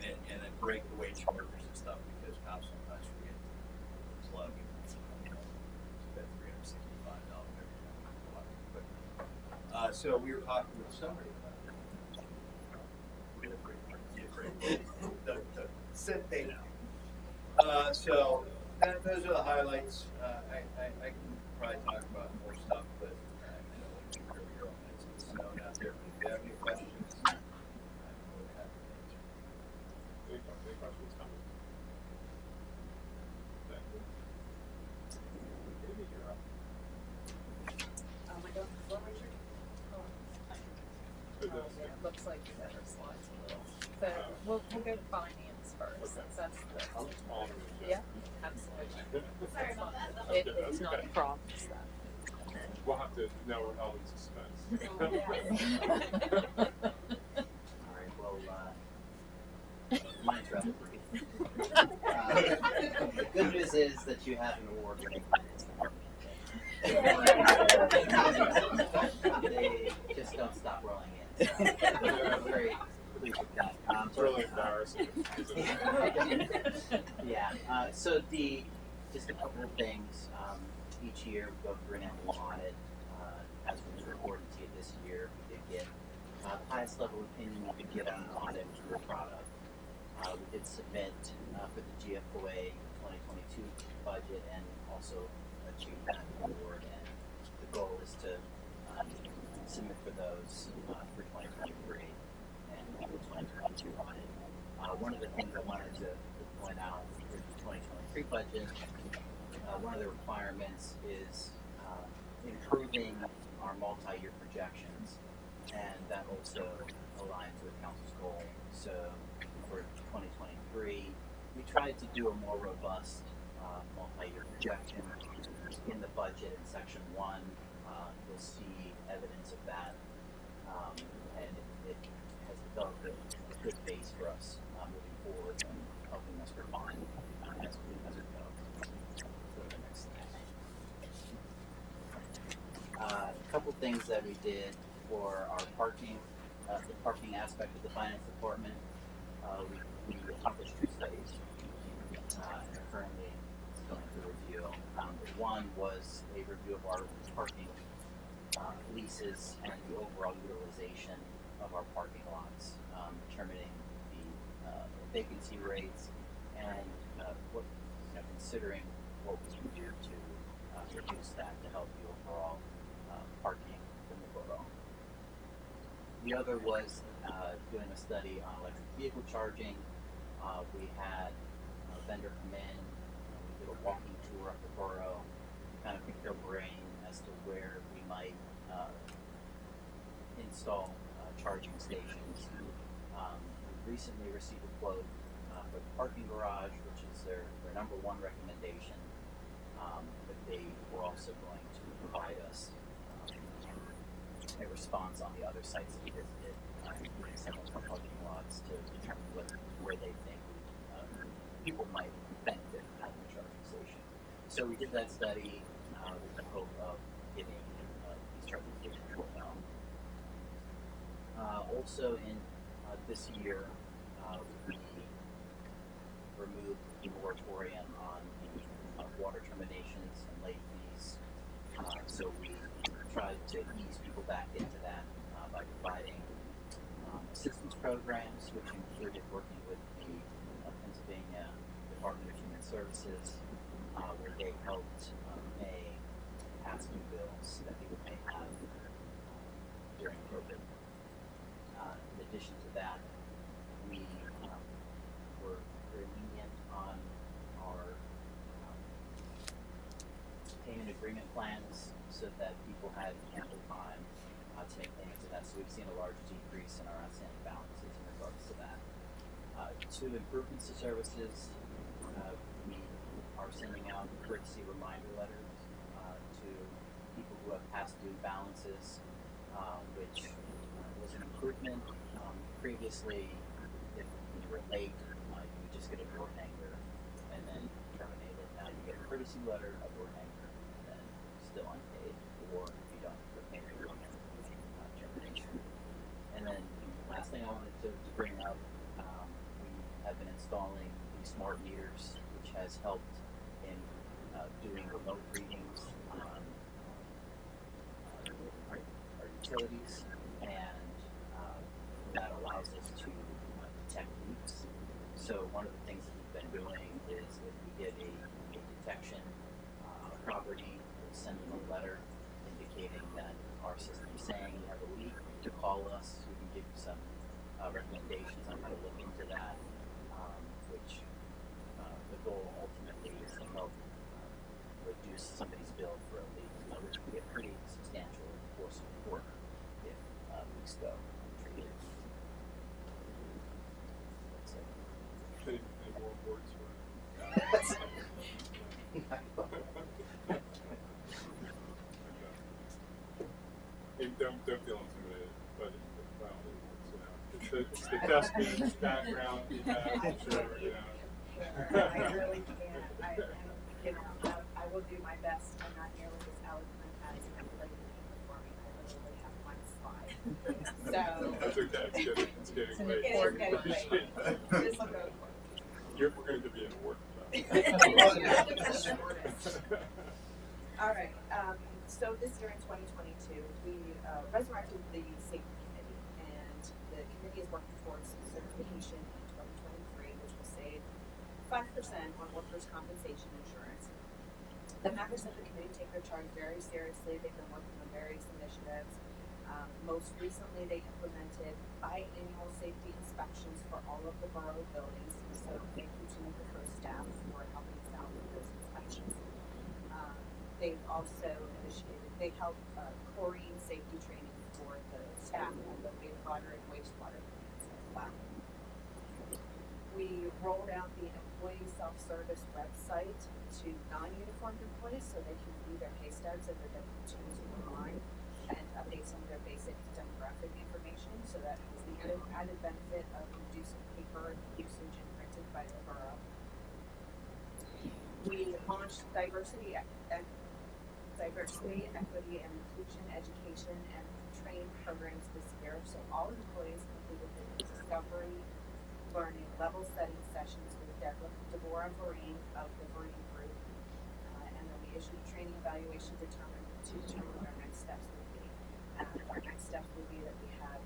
and then break away chargers and stuff, because cops sometimes forget to plug and spend $365 every time. So we were talking with somebody about that. The sit data. So those are the highlights. I can probably talk about more stuff, but I know we're here on it. It's snowing out there. If you have any questions, I'm more than happy to answer. Any questions, comments? Thank you. Maybe you're up. It looks like the other slides a little. So we'll go to finance first, since that's the. Yeah, absolutely. Sorry about that. It's not a problem, stuff. We'll have to, now we're held in suspense. All right, well, mine's rather brief. The good news is that you have an award winning finance department. They just don't stop rolling in. So I'm very pleased with that. It's really embarrassing. Yeah, so just a couple of things. Each year we go through an annual audit. As we reported to you this year, we did get the highest level opinion we could get on an audit, which we're proud of. We did submit for the GFOA 2022 budget and also achieve that award. And the goal is to submit for those for 2023 and the 2022 audit. One of the things I wanted to point out for the 2023 budget, one of the requirements is improving our multi-year projections, and that also aligns with council's goal. So for 2023, we tried to do a more robust multi-year projection. In the budget in section 1, you'll see evidence of that, and it has developed a good base for us moving forward and helping us refine as we go. Go to the next slide. A couple things that we did for our parking, the parking aspect of the finance department. We accomplished 2 studies, and are currently going through review. One was a review of our parking leases and the overall utilization of our parking lots, determining the vacancy rates and considering what we can do to reduce that to help the overall parking in the borough. The other was doing a study on electric vehicle charging. We had a vendor come in, we did a walking tour of the borough, kind of pick their brain as to where we might install charging stations. We recently received a quote for the parking garage, which is their number 1 recommendation, but they were also going to provide us a response on the other sites that we visited, including several parking lots, to determine where they think people might benefit from having a charging station. So we did that study with the hope of getting these charging stations rolled out Also in this year, we removed the moratorium on the water terminations and late fees. So we tried to ease people back into that by providing assistance programs, which included working with the Pennsylvania Department of Human Services, where they helped pay past due bills that people may have during COVID. In addition to that, we were very lenient on our payment agreement plans so that people had ample time to make payments to that. So we've seen a large decrease in our outstanding balances in regards to that. To improvements to services, we are sending out courtesy reminder letters to people who have past due balances, which was an improvement. Previously, if you were late, you would just get a door hanger and then terminate it. Now you get a courtesy letter, a door hanger, and then still unpaid, or if you don't, the payment termination. And then the last thing I wanted to bring up, we have been installing these smart meters, which has helped in doing remote readings on our utilities, and that allows us to detect leaks. So one of the things that we've been doing is if we get a detection on a property, we'll send them a letter indicating that our system is saying you have a leak, to call us. We can give you some recommendations on how to look into that, which the goal ultimately is to help reduce somebody's bill for a leak, which can be a pretty substantial course of work if leaks go untreated. That's it. Any more words for Hey, don't feel intimidated, but it's the dusting background we have, I'm sure, you know. I really can't. I will do my best. I'm not nearly as eloquent as everybody before me. I literally have one slide. So That's okay. It's getting late. it is getting late. This will go quick. We're going to be an award for All right. So this year in 2022, we resurrected the safety committee, and the committee is working towards certification in 2023, which will save 5% on workers' compensation insurance. The members of the committee take their charge very seriously. They've been working on various initiatives. Most recently, they implemented biannual safety inspections for all of the borough buildings. So thank you to the first staff for helping us out with those inspections. They've also they help chlorine safety training for the staff at the wastewater and wastewater plants as well. We rolled out the employee self-service website to non-uniformed employees so they can view their pay stubs and their W-2s online and update some of their basic demographic information. So that has the added benefit of reducing paper usage and printed by the borough. We launched diversity, equity, and inclusion education and training programs this year. So all employees completed the discovery, learning, level setting sessions with Deborah Vereen of the Vereen Group, and then we issued a training evaluation to determine what our next steps would be. Our next steps would be that we have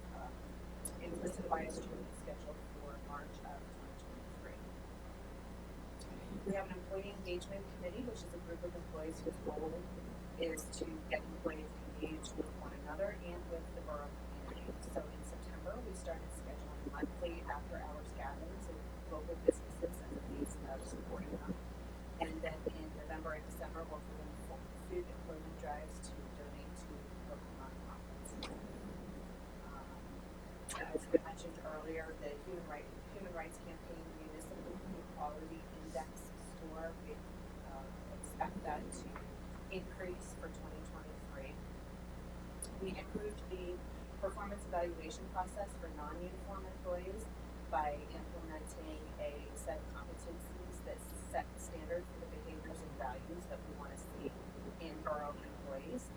implicit bias training scheduled for March of 2023. We have an employee engagement committee, which is a group of employees whose goal is to get employees engaged with one another and with the borough community. So in September, we started scheduling monthly after-hours gatherings with local businesses and the means of supporting them. And then in November and December, we're doing food employment drives to donate to local nonprofits. As we mentioned earlier, the Human Rights Campaign Municipal Equality Index score, we expect that to increase for 2023. We improved the performance evaluation process for non-uniform employees by implementing a set of competencies that set the standard for the behaviors and values that we want to see in borough employees.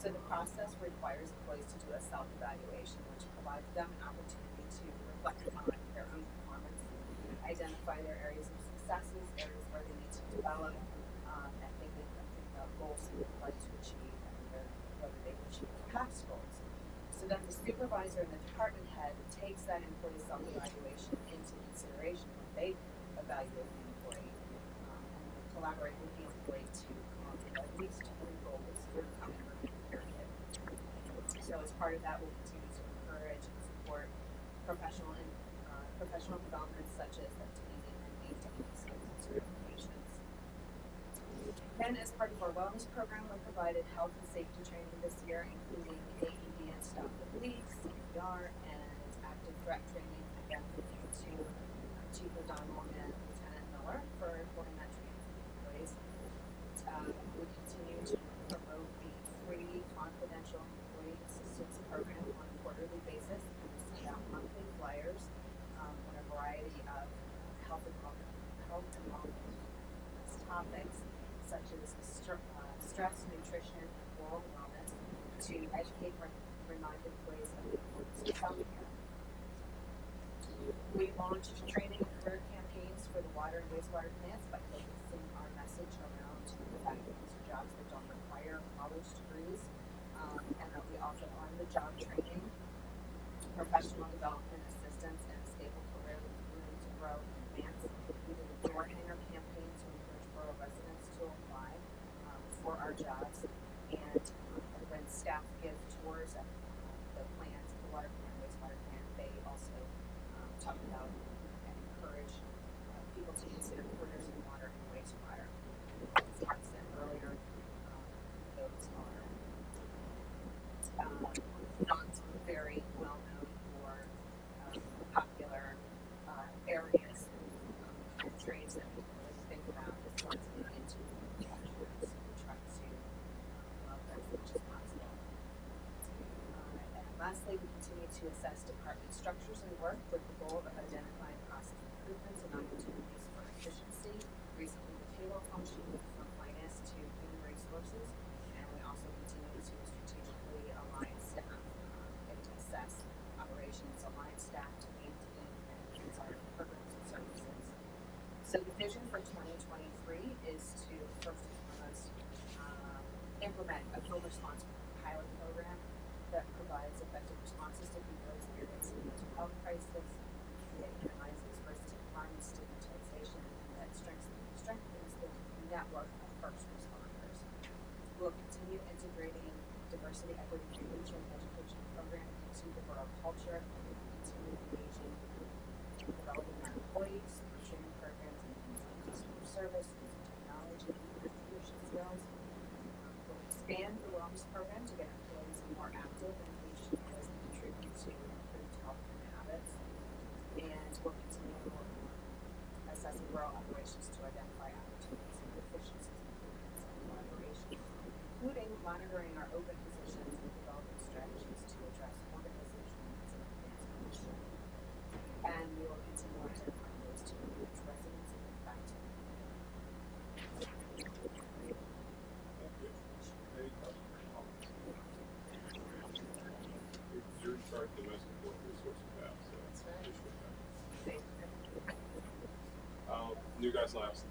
So the process requires employees to do a self-evaluation, which provides them an opportunity to reflect on their own performance, identify their areas of successes, areas where they need to develop, and think about goals they would like to achieve and whether they've achieved past goals. So then the supervisor and the department head takes that employee self-evaluation into consideration when they evaluate the employee, and they collaborate with the employee to come up with at least 3 goals for the coming review period. So as part of that, we'll continue to encourage and support professional development such as obtaining and maintaining skills and certifications. Then as part of our wellness program, we provided health and safety training this year, including AED and stop the bleed, CPR, and active threat training. Again, thank you to Chief O'Donnell and Lieutenant Miller for holding that training for the employees. We continue to promote the free confidential employee assistance program on a quarterly basis, and we send out monthly flyers on a variety of health and wellness topics such as stress, nutrition, and oral wellness to educate and remind employees of the importance of healthcare. We launched training and career campaigns for the water and wastewater plants by focusing our message around the fact that these are jobs that don't require college degrees, and that we offer on-the-job training, professional development assistance, and a stable career with room to grow and advance. We did a door hanger campaign to encourage borough residents to apply for our jobs, and when staff give tours at the plant, the water plant, wastewater plant, they also talk about and encourage people to consider careers in water and wastewater. As Mark said earlier, those are not very well known or popular areas and trades that people really think about as far as getting into manufacturing. So we try to promote that as much as possible. And lastly, we continue to assess department structures and work with the goal of identifying process improvements and opportunities for efficiency. Recently, the payroll function moved from finance to human resources, and we also continue to strategically align staff and to assess operations, align staff to maintain and enhance our programs and services. So the vision for 2023 is to first and foremost implement a full response pilot program that provides effective responses to people experiencing mental health crisis, that minimizes risk to harm and stigmatization, and that strengthens the network of first responders. We'll continue integrating diversity, equity, and inclusion education program into the borough culture, and we'll continue engaging in developing our employees through training programs and customer service, using technology, and leadership skills. We'll expand the wellness program to get employees more active and engaged in ways that contribute to improved health and habits. And we'll continue assessing borough operations to identify opportunities for efficiencies, improvements, and collaboration, including monitoring our open positions and developing strategies to address organizational needs and advance our mission. And we will continue identifying ways to enhance residents and give back to the community. Any questions or comments? You're in charge of domestic water resources now, so that's right. You guys last.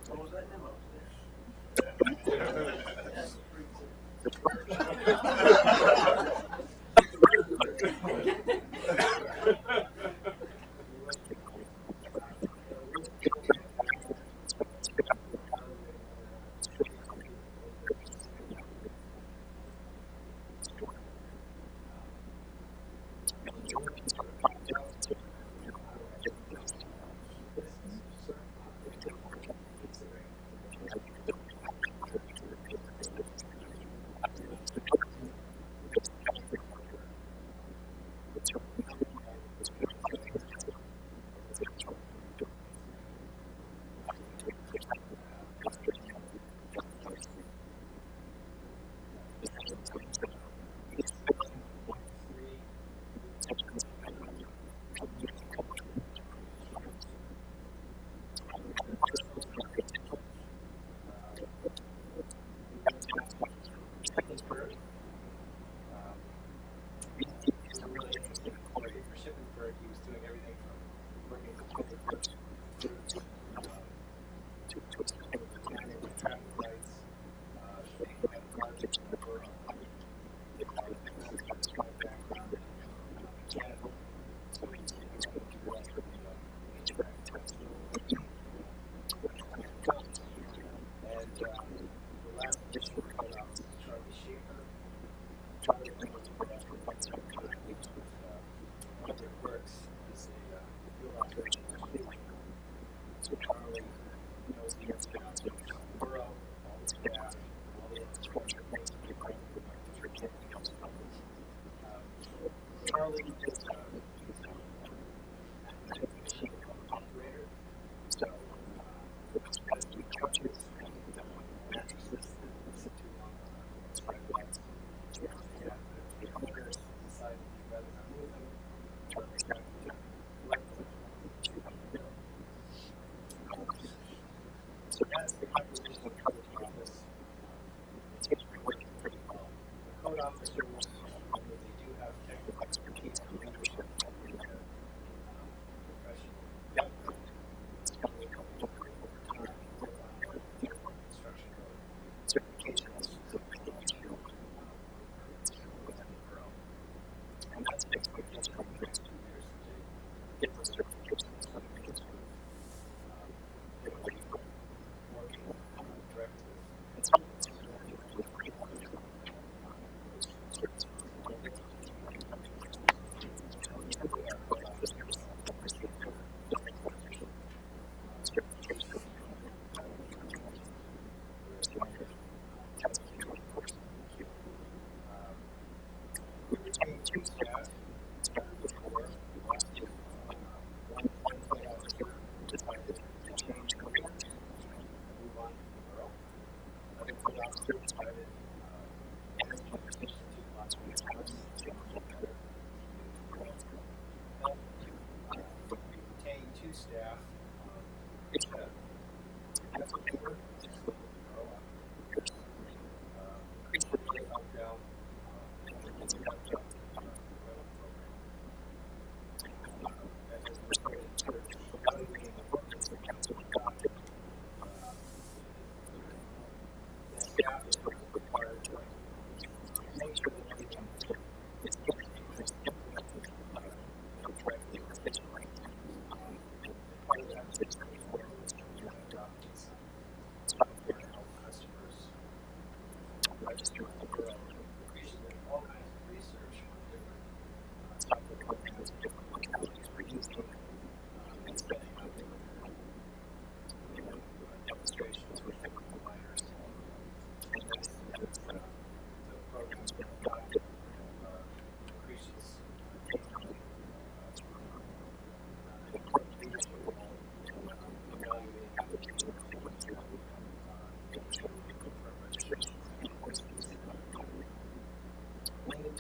What was that demo?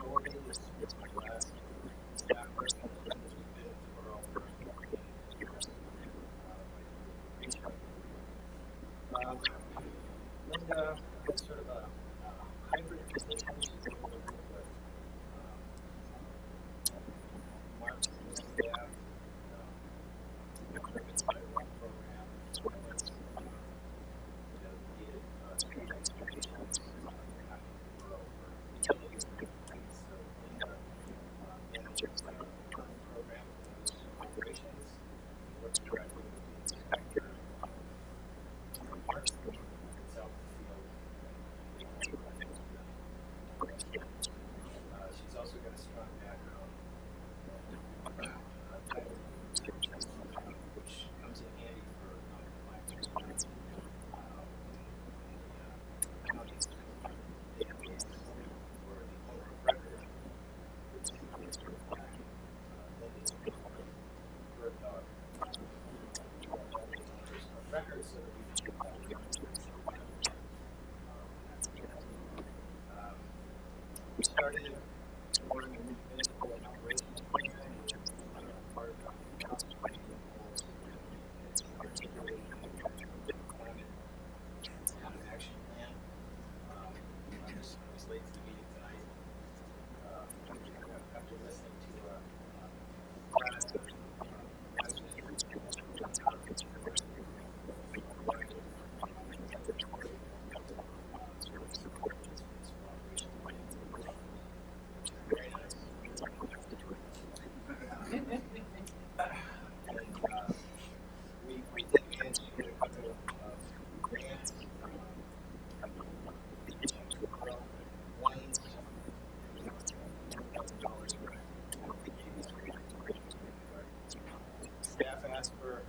Morgan is my last staff person. Linda's been with the borough for years. Linda has sort of a hybrid position. She's able to work with Mark's staff, urban sidewalk program, as well as needed street excavations behind the borough for utilities and different things. So Linda manages the current program for those operations, works directly with the inspector, Mark's the one that's out in the field and she's also got a strong background title services, which comes in handy for compliance response. County's database for the owner of record, which is certified. Linda's worked with owners of record so that we can we started exploring a new municipal operations plan, which is part of the council planning goals. It's articulated in the climate action plan. I was late to the meeting tonight. After listening to a class of very nice. We did manage to get a couple of grants. One's $10,000 for staff asked for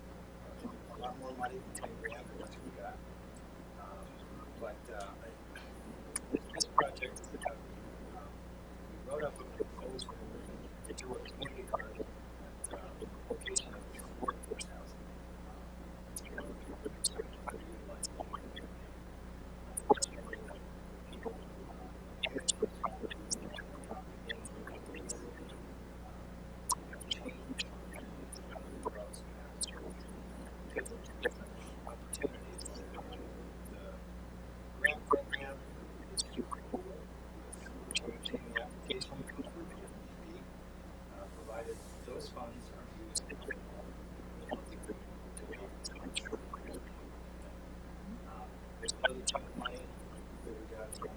a lot more money than 10 grand for what we got. But this project is about, we wrote up a proposal to do a community garden at the location of the workforce housing. Unfortunately, people manage those properties and have changed the borough's because of different opportunities. The grant program is super cool. Changing the application from B, provided those funds are used to get there's another chunk of money that we got from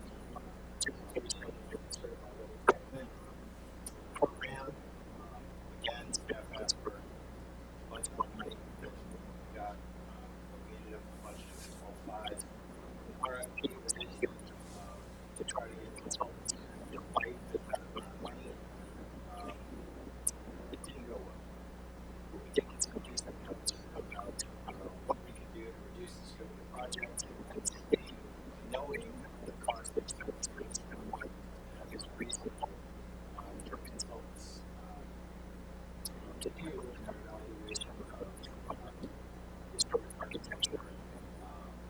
certification certified local government program. Again, staff asked for a bunch more money than we got. We ended up with a budget of 12.5. RFP was issued to try to get consultants to fight for that amount of money. It didn't go well. But we did get some decent notes about what we could do to reduce the scope of the project and stay knowing the cost expenses and what is reasonable for consultants to do in their evaluation of historic architecture.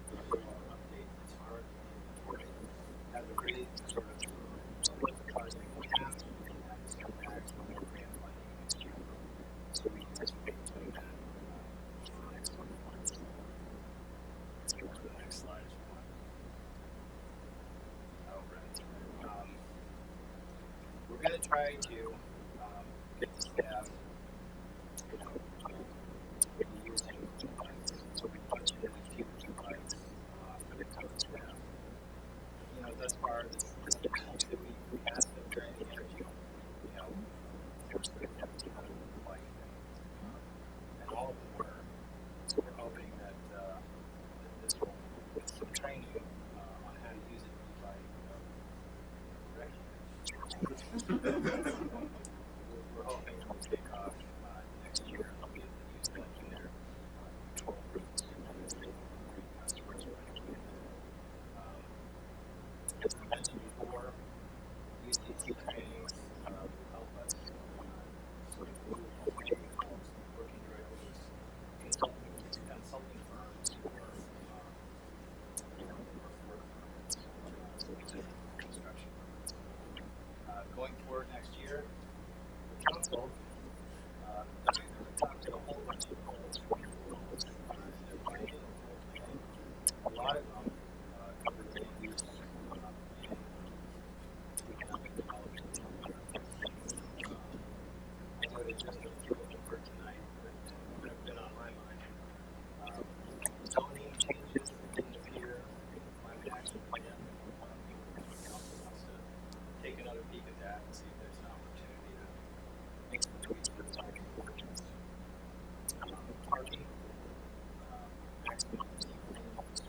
The overall update is hard inventory. Have a really sort of split the project in half and that is come back to more grant funding next year. So we anticipate doing that for the next 20 months. Let's go to the next slide if you want. Oh, right. We're going to try to get the staff using e-bikes. So we budgeted a few e-bikes for the code staff. Thus far, the challenge that we asked them during the interview, first they have 200 bike and all of them were. So we're hoping that this will, with some training on how to use an e-bike, we're hoping it will take off next year and they'll be able to use that in their for next year, the council, adopted a whole bunch of goals for the goals in their budget. A lot of them cover land use and economic development. I noted just a few of them for tonight that have been on my mind. Zoning changes at the beginning of the year, climate action plan. The council wants to take another peek at that and see if there's an opportunity to make some tweaks to the zoning ordinance. Parking, maximum speed limits.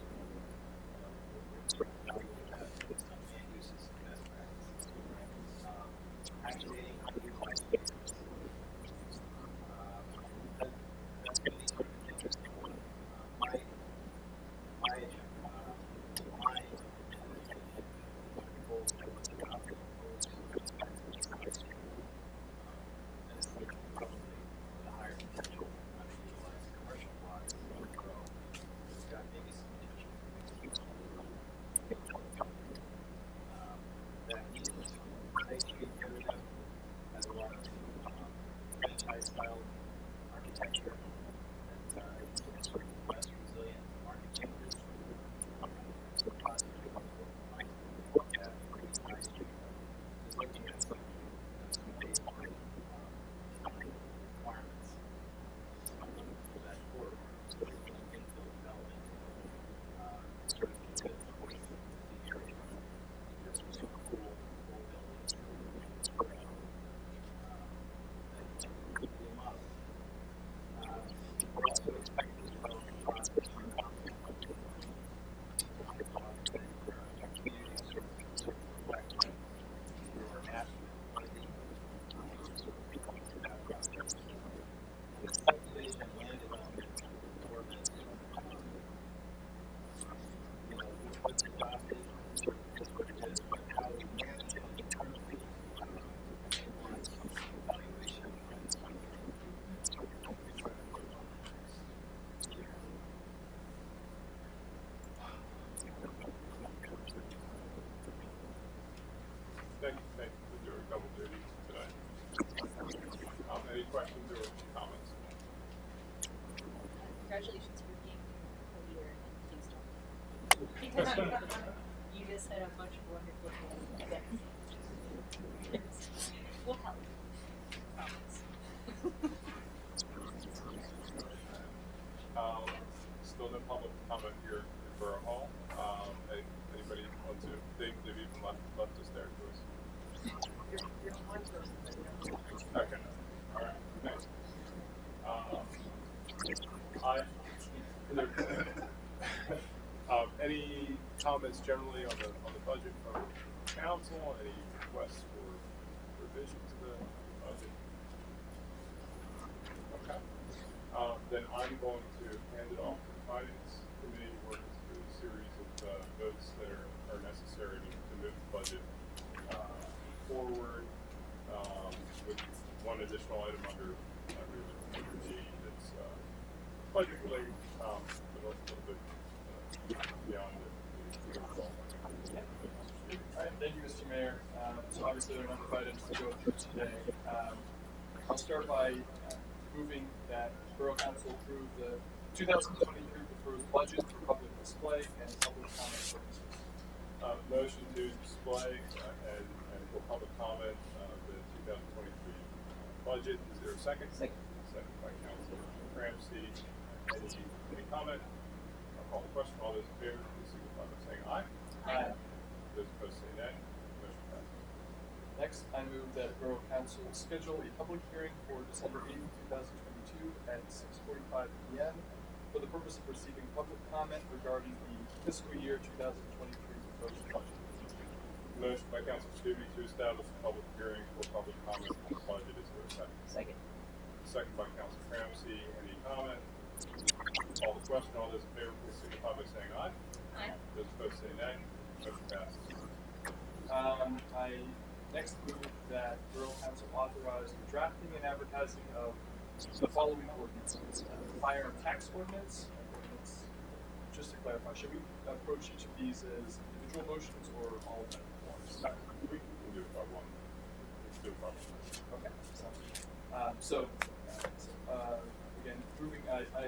We're sort of evaluating that based on land uses and best practices. Activating underutilized spaces. That's going to be sort of an interesting one. My goal that was adopted was high school. And it's like probably the higher potential underutilized commercial blocks will grow. It's got maybe some potential for mixed use. That east High Street area has a lot of franchise style architecture that is sort of less resilient to market changes. So possibly what we might look at for East High Street is looking at some baseline requirements for that corridor. So that we can infill development sort of fit with the area. There's some cool buildings that could bloom up. We're also expecting to develop a process for content our community sort of reflect through our national identity. So we're going through that process. The subdivision and land development ordinance, what's adopted sort of is what it is, but how we manage it internally warrants some evaluation and some improvements. So we're going to try to work on that next year. Thank you for doing double duty today. Any questions or comments? Congratulations for being here a year and please don't. You just had a bunch of wonderful things that will help. Promise. Still no public comment here in Borough Hall. Anybody want to? They've even left us there to us. You're one person, but you don't. Okay. All right. Thanks. Any comments generally on the budget from council? Any requests for revision to the budget? Okay. Then I'm going to hand it off to the finance committee to work through a series of votes that are necessary to move the budget forward with one additional item under D that's budget related, but a little bit beyond it. All right, thank you, Mr. Mayor. So obviously there are a number of items to go through today. I'll start by moving that Borough Council approve the 2023 proposed budget for public display and public comment purposes. Motion to display and for public comment the 2023 budget. Is there a second? Second. Second by Councilor Ramsey. Any comment? I'll call the question. All those in favor, please signify by saying aye. Aye. Those opposed say nay. Motion passes. Next, I move that Borough Council schedule a public hearing for December 8th, 2022 at 6:45 p.m. for the purpose of receiving public comment regarding the fiscal year 2023 proposed budget. Motion by Councilor Stubbe to establish a public hearing for public comment on the budget. Is there a second? Second. Second by Councilor Ramsey. Any comment? Call the question. All those in favor, please signify by saying aye. Aye. Those opposed say nay. Motion passes. I next move that Borough Council authorize the drafting and advertising of the following ordinances: firearm tax ordinance. Just to clarify, should we approach each of these as individual motions or all of them at once? We can do it by one. Okay, so, again, I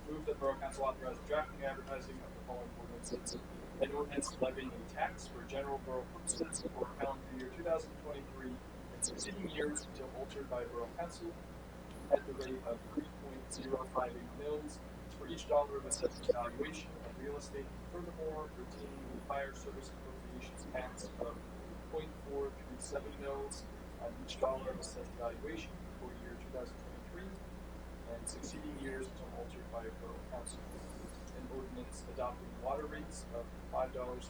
move that Borough Council authorize the drafting and advertising of the following ordinances. An ordinance levying a tax for general borough purposes for calendar year 2023 and succeeding years until altered by Borough Council at the rate of 3.058 mils for each dollar of assessed valuation of real estate. Furthermore, retaining the fire service appropriations tax of 0.437 mils on each dollar of assessed valuation for year 2023 and succeeding years until altered by Borough Council. An ordinance adopting water rates of $5.95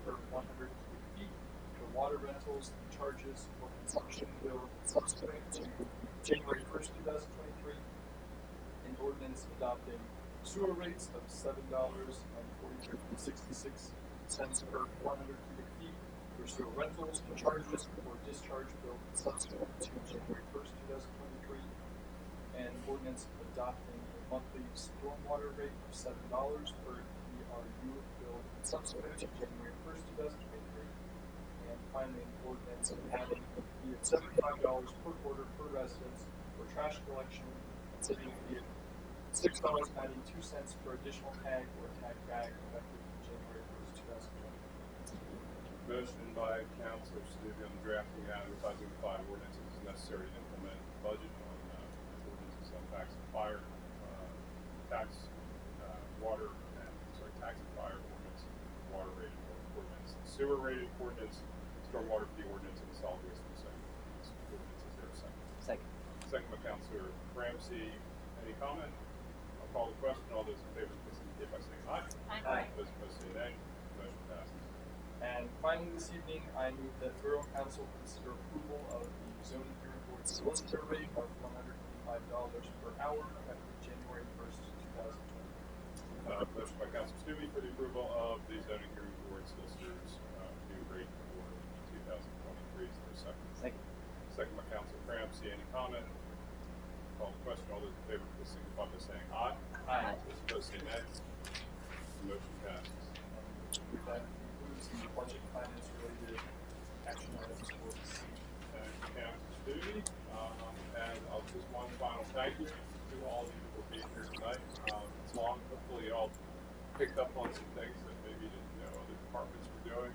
per 100 cubic feet for water rentals and charges for consumption billed subsequent to January 1st, 2023. An ordinance adopting sewer rates of $7.66 per 100 cubic feet for sewer rentals and charges for discharge billed subsequent to January 1st, 2023. And ordinance adopting a monthly stormwater rate of $7 per ERU billed subsequent to January 1st, 2023. And finally, an ordinance adding a fee of $75 per quarter per residence for trash collection and setting a fee of $6.92 per additional tag or tag bag effective January 1st, 2020. Motion by Councilor Stubbe on drafting and advertising the 5 ordinances necessary to implement the budget on ordinances on tax and fire, tax and fire ordinance, water rated ordinance, sewer rated ordinance, stormwater fee ordinance, and solid waste recycling ordinance. Is there a second? Second. Second by Councilor Ramsey. Any comment? I'll call the question. All those in favor, please indicate by saying aye. Aye. Those opposed say nay. Motion passes. And finally, this evening, I move that Borough Council consider approval of the zoning hearing board solicitor rate of $185 per hour effective January 1st, 2020. Motion by Councilor Stubbe for the approval of the zoning hearing board solicitor's new rate for 2023. Is there a second? Second. Second by Councilor Ramsey. Any comment? Call the question. All those in favor, please signify by saying aye. Aye. Those opposed say nay. Motion passes. With that concludes the budget and finance related action items for this evening. Thank you, Councilor Stubbe. And I'll just one final thank you to all of you for being here tonight. It's long. Hopefully, you all picked up on some things that maybe you didn't know other departments were doing.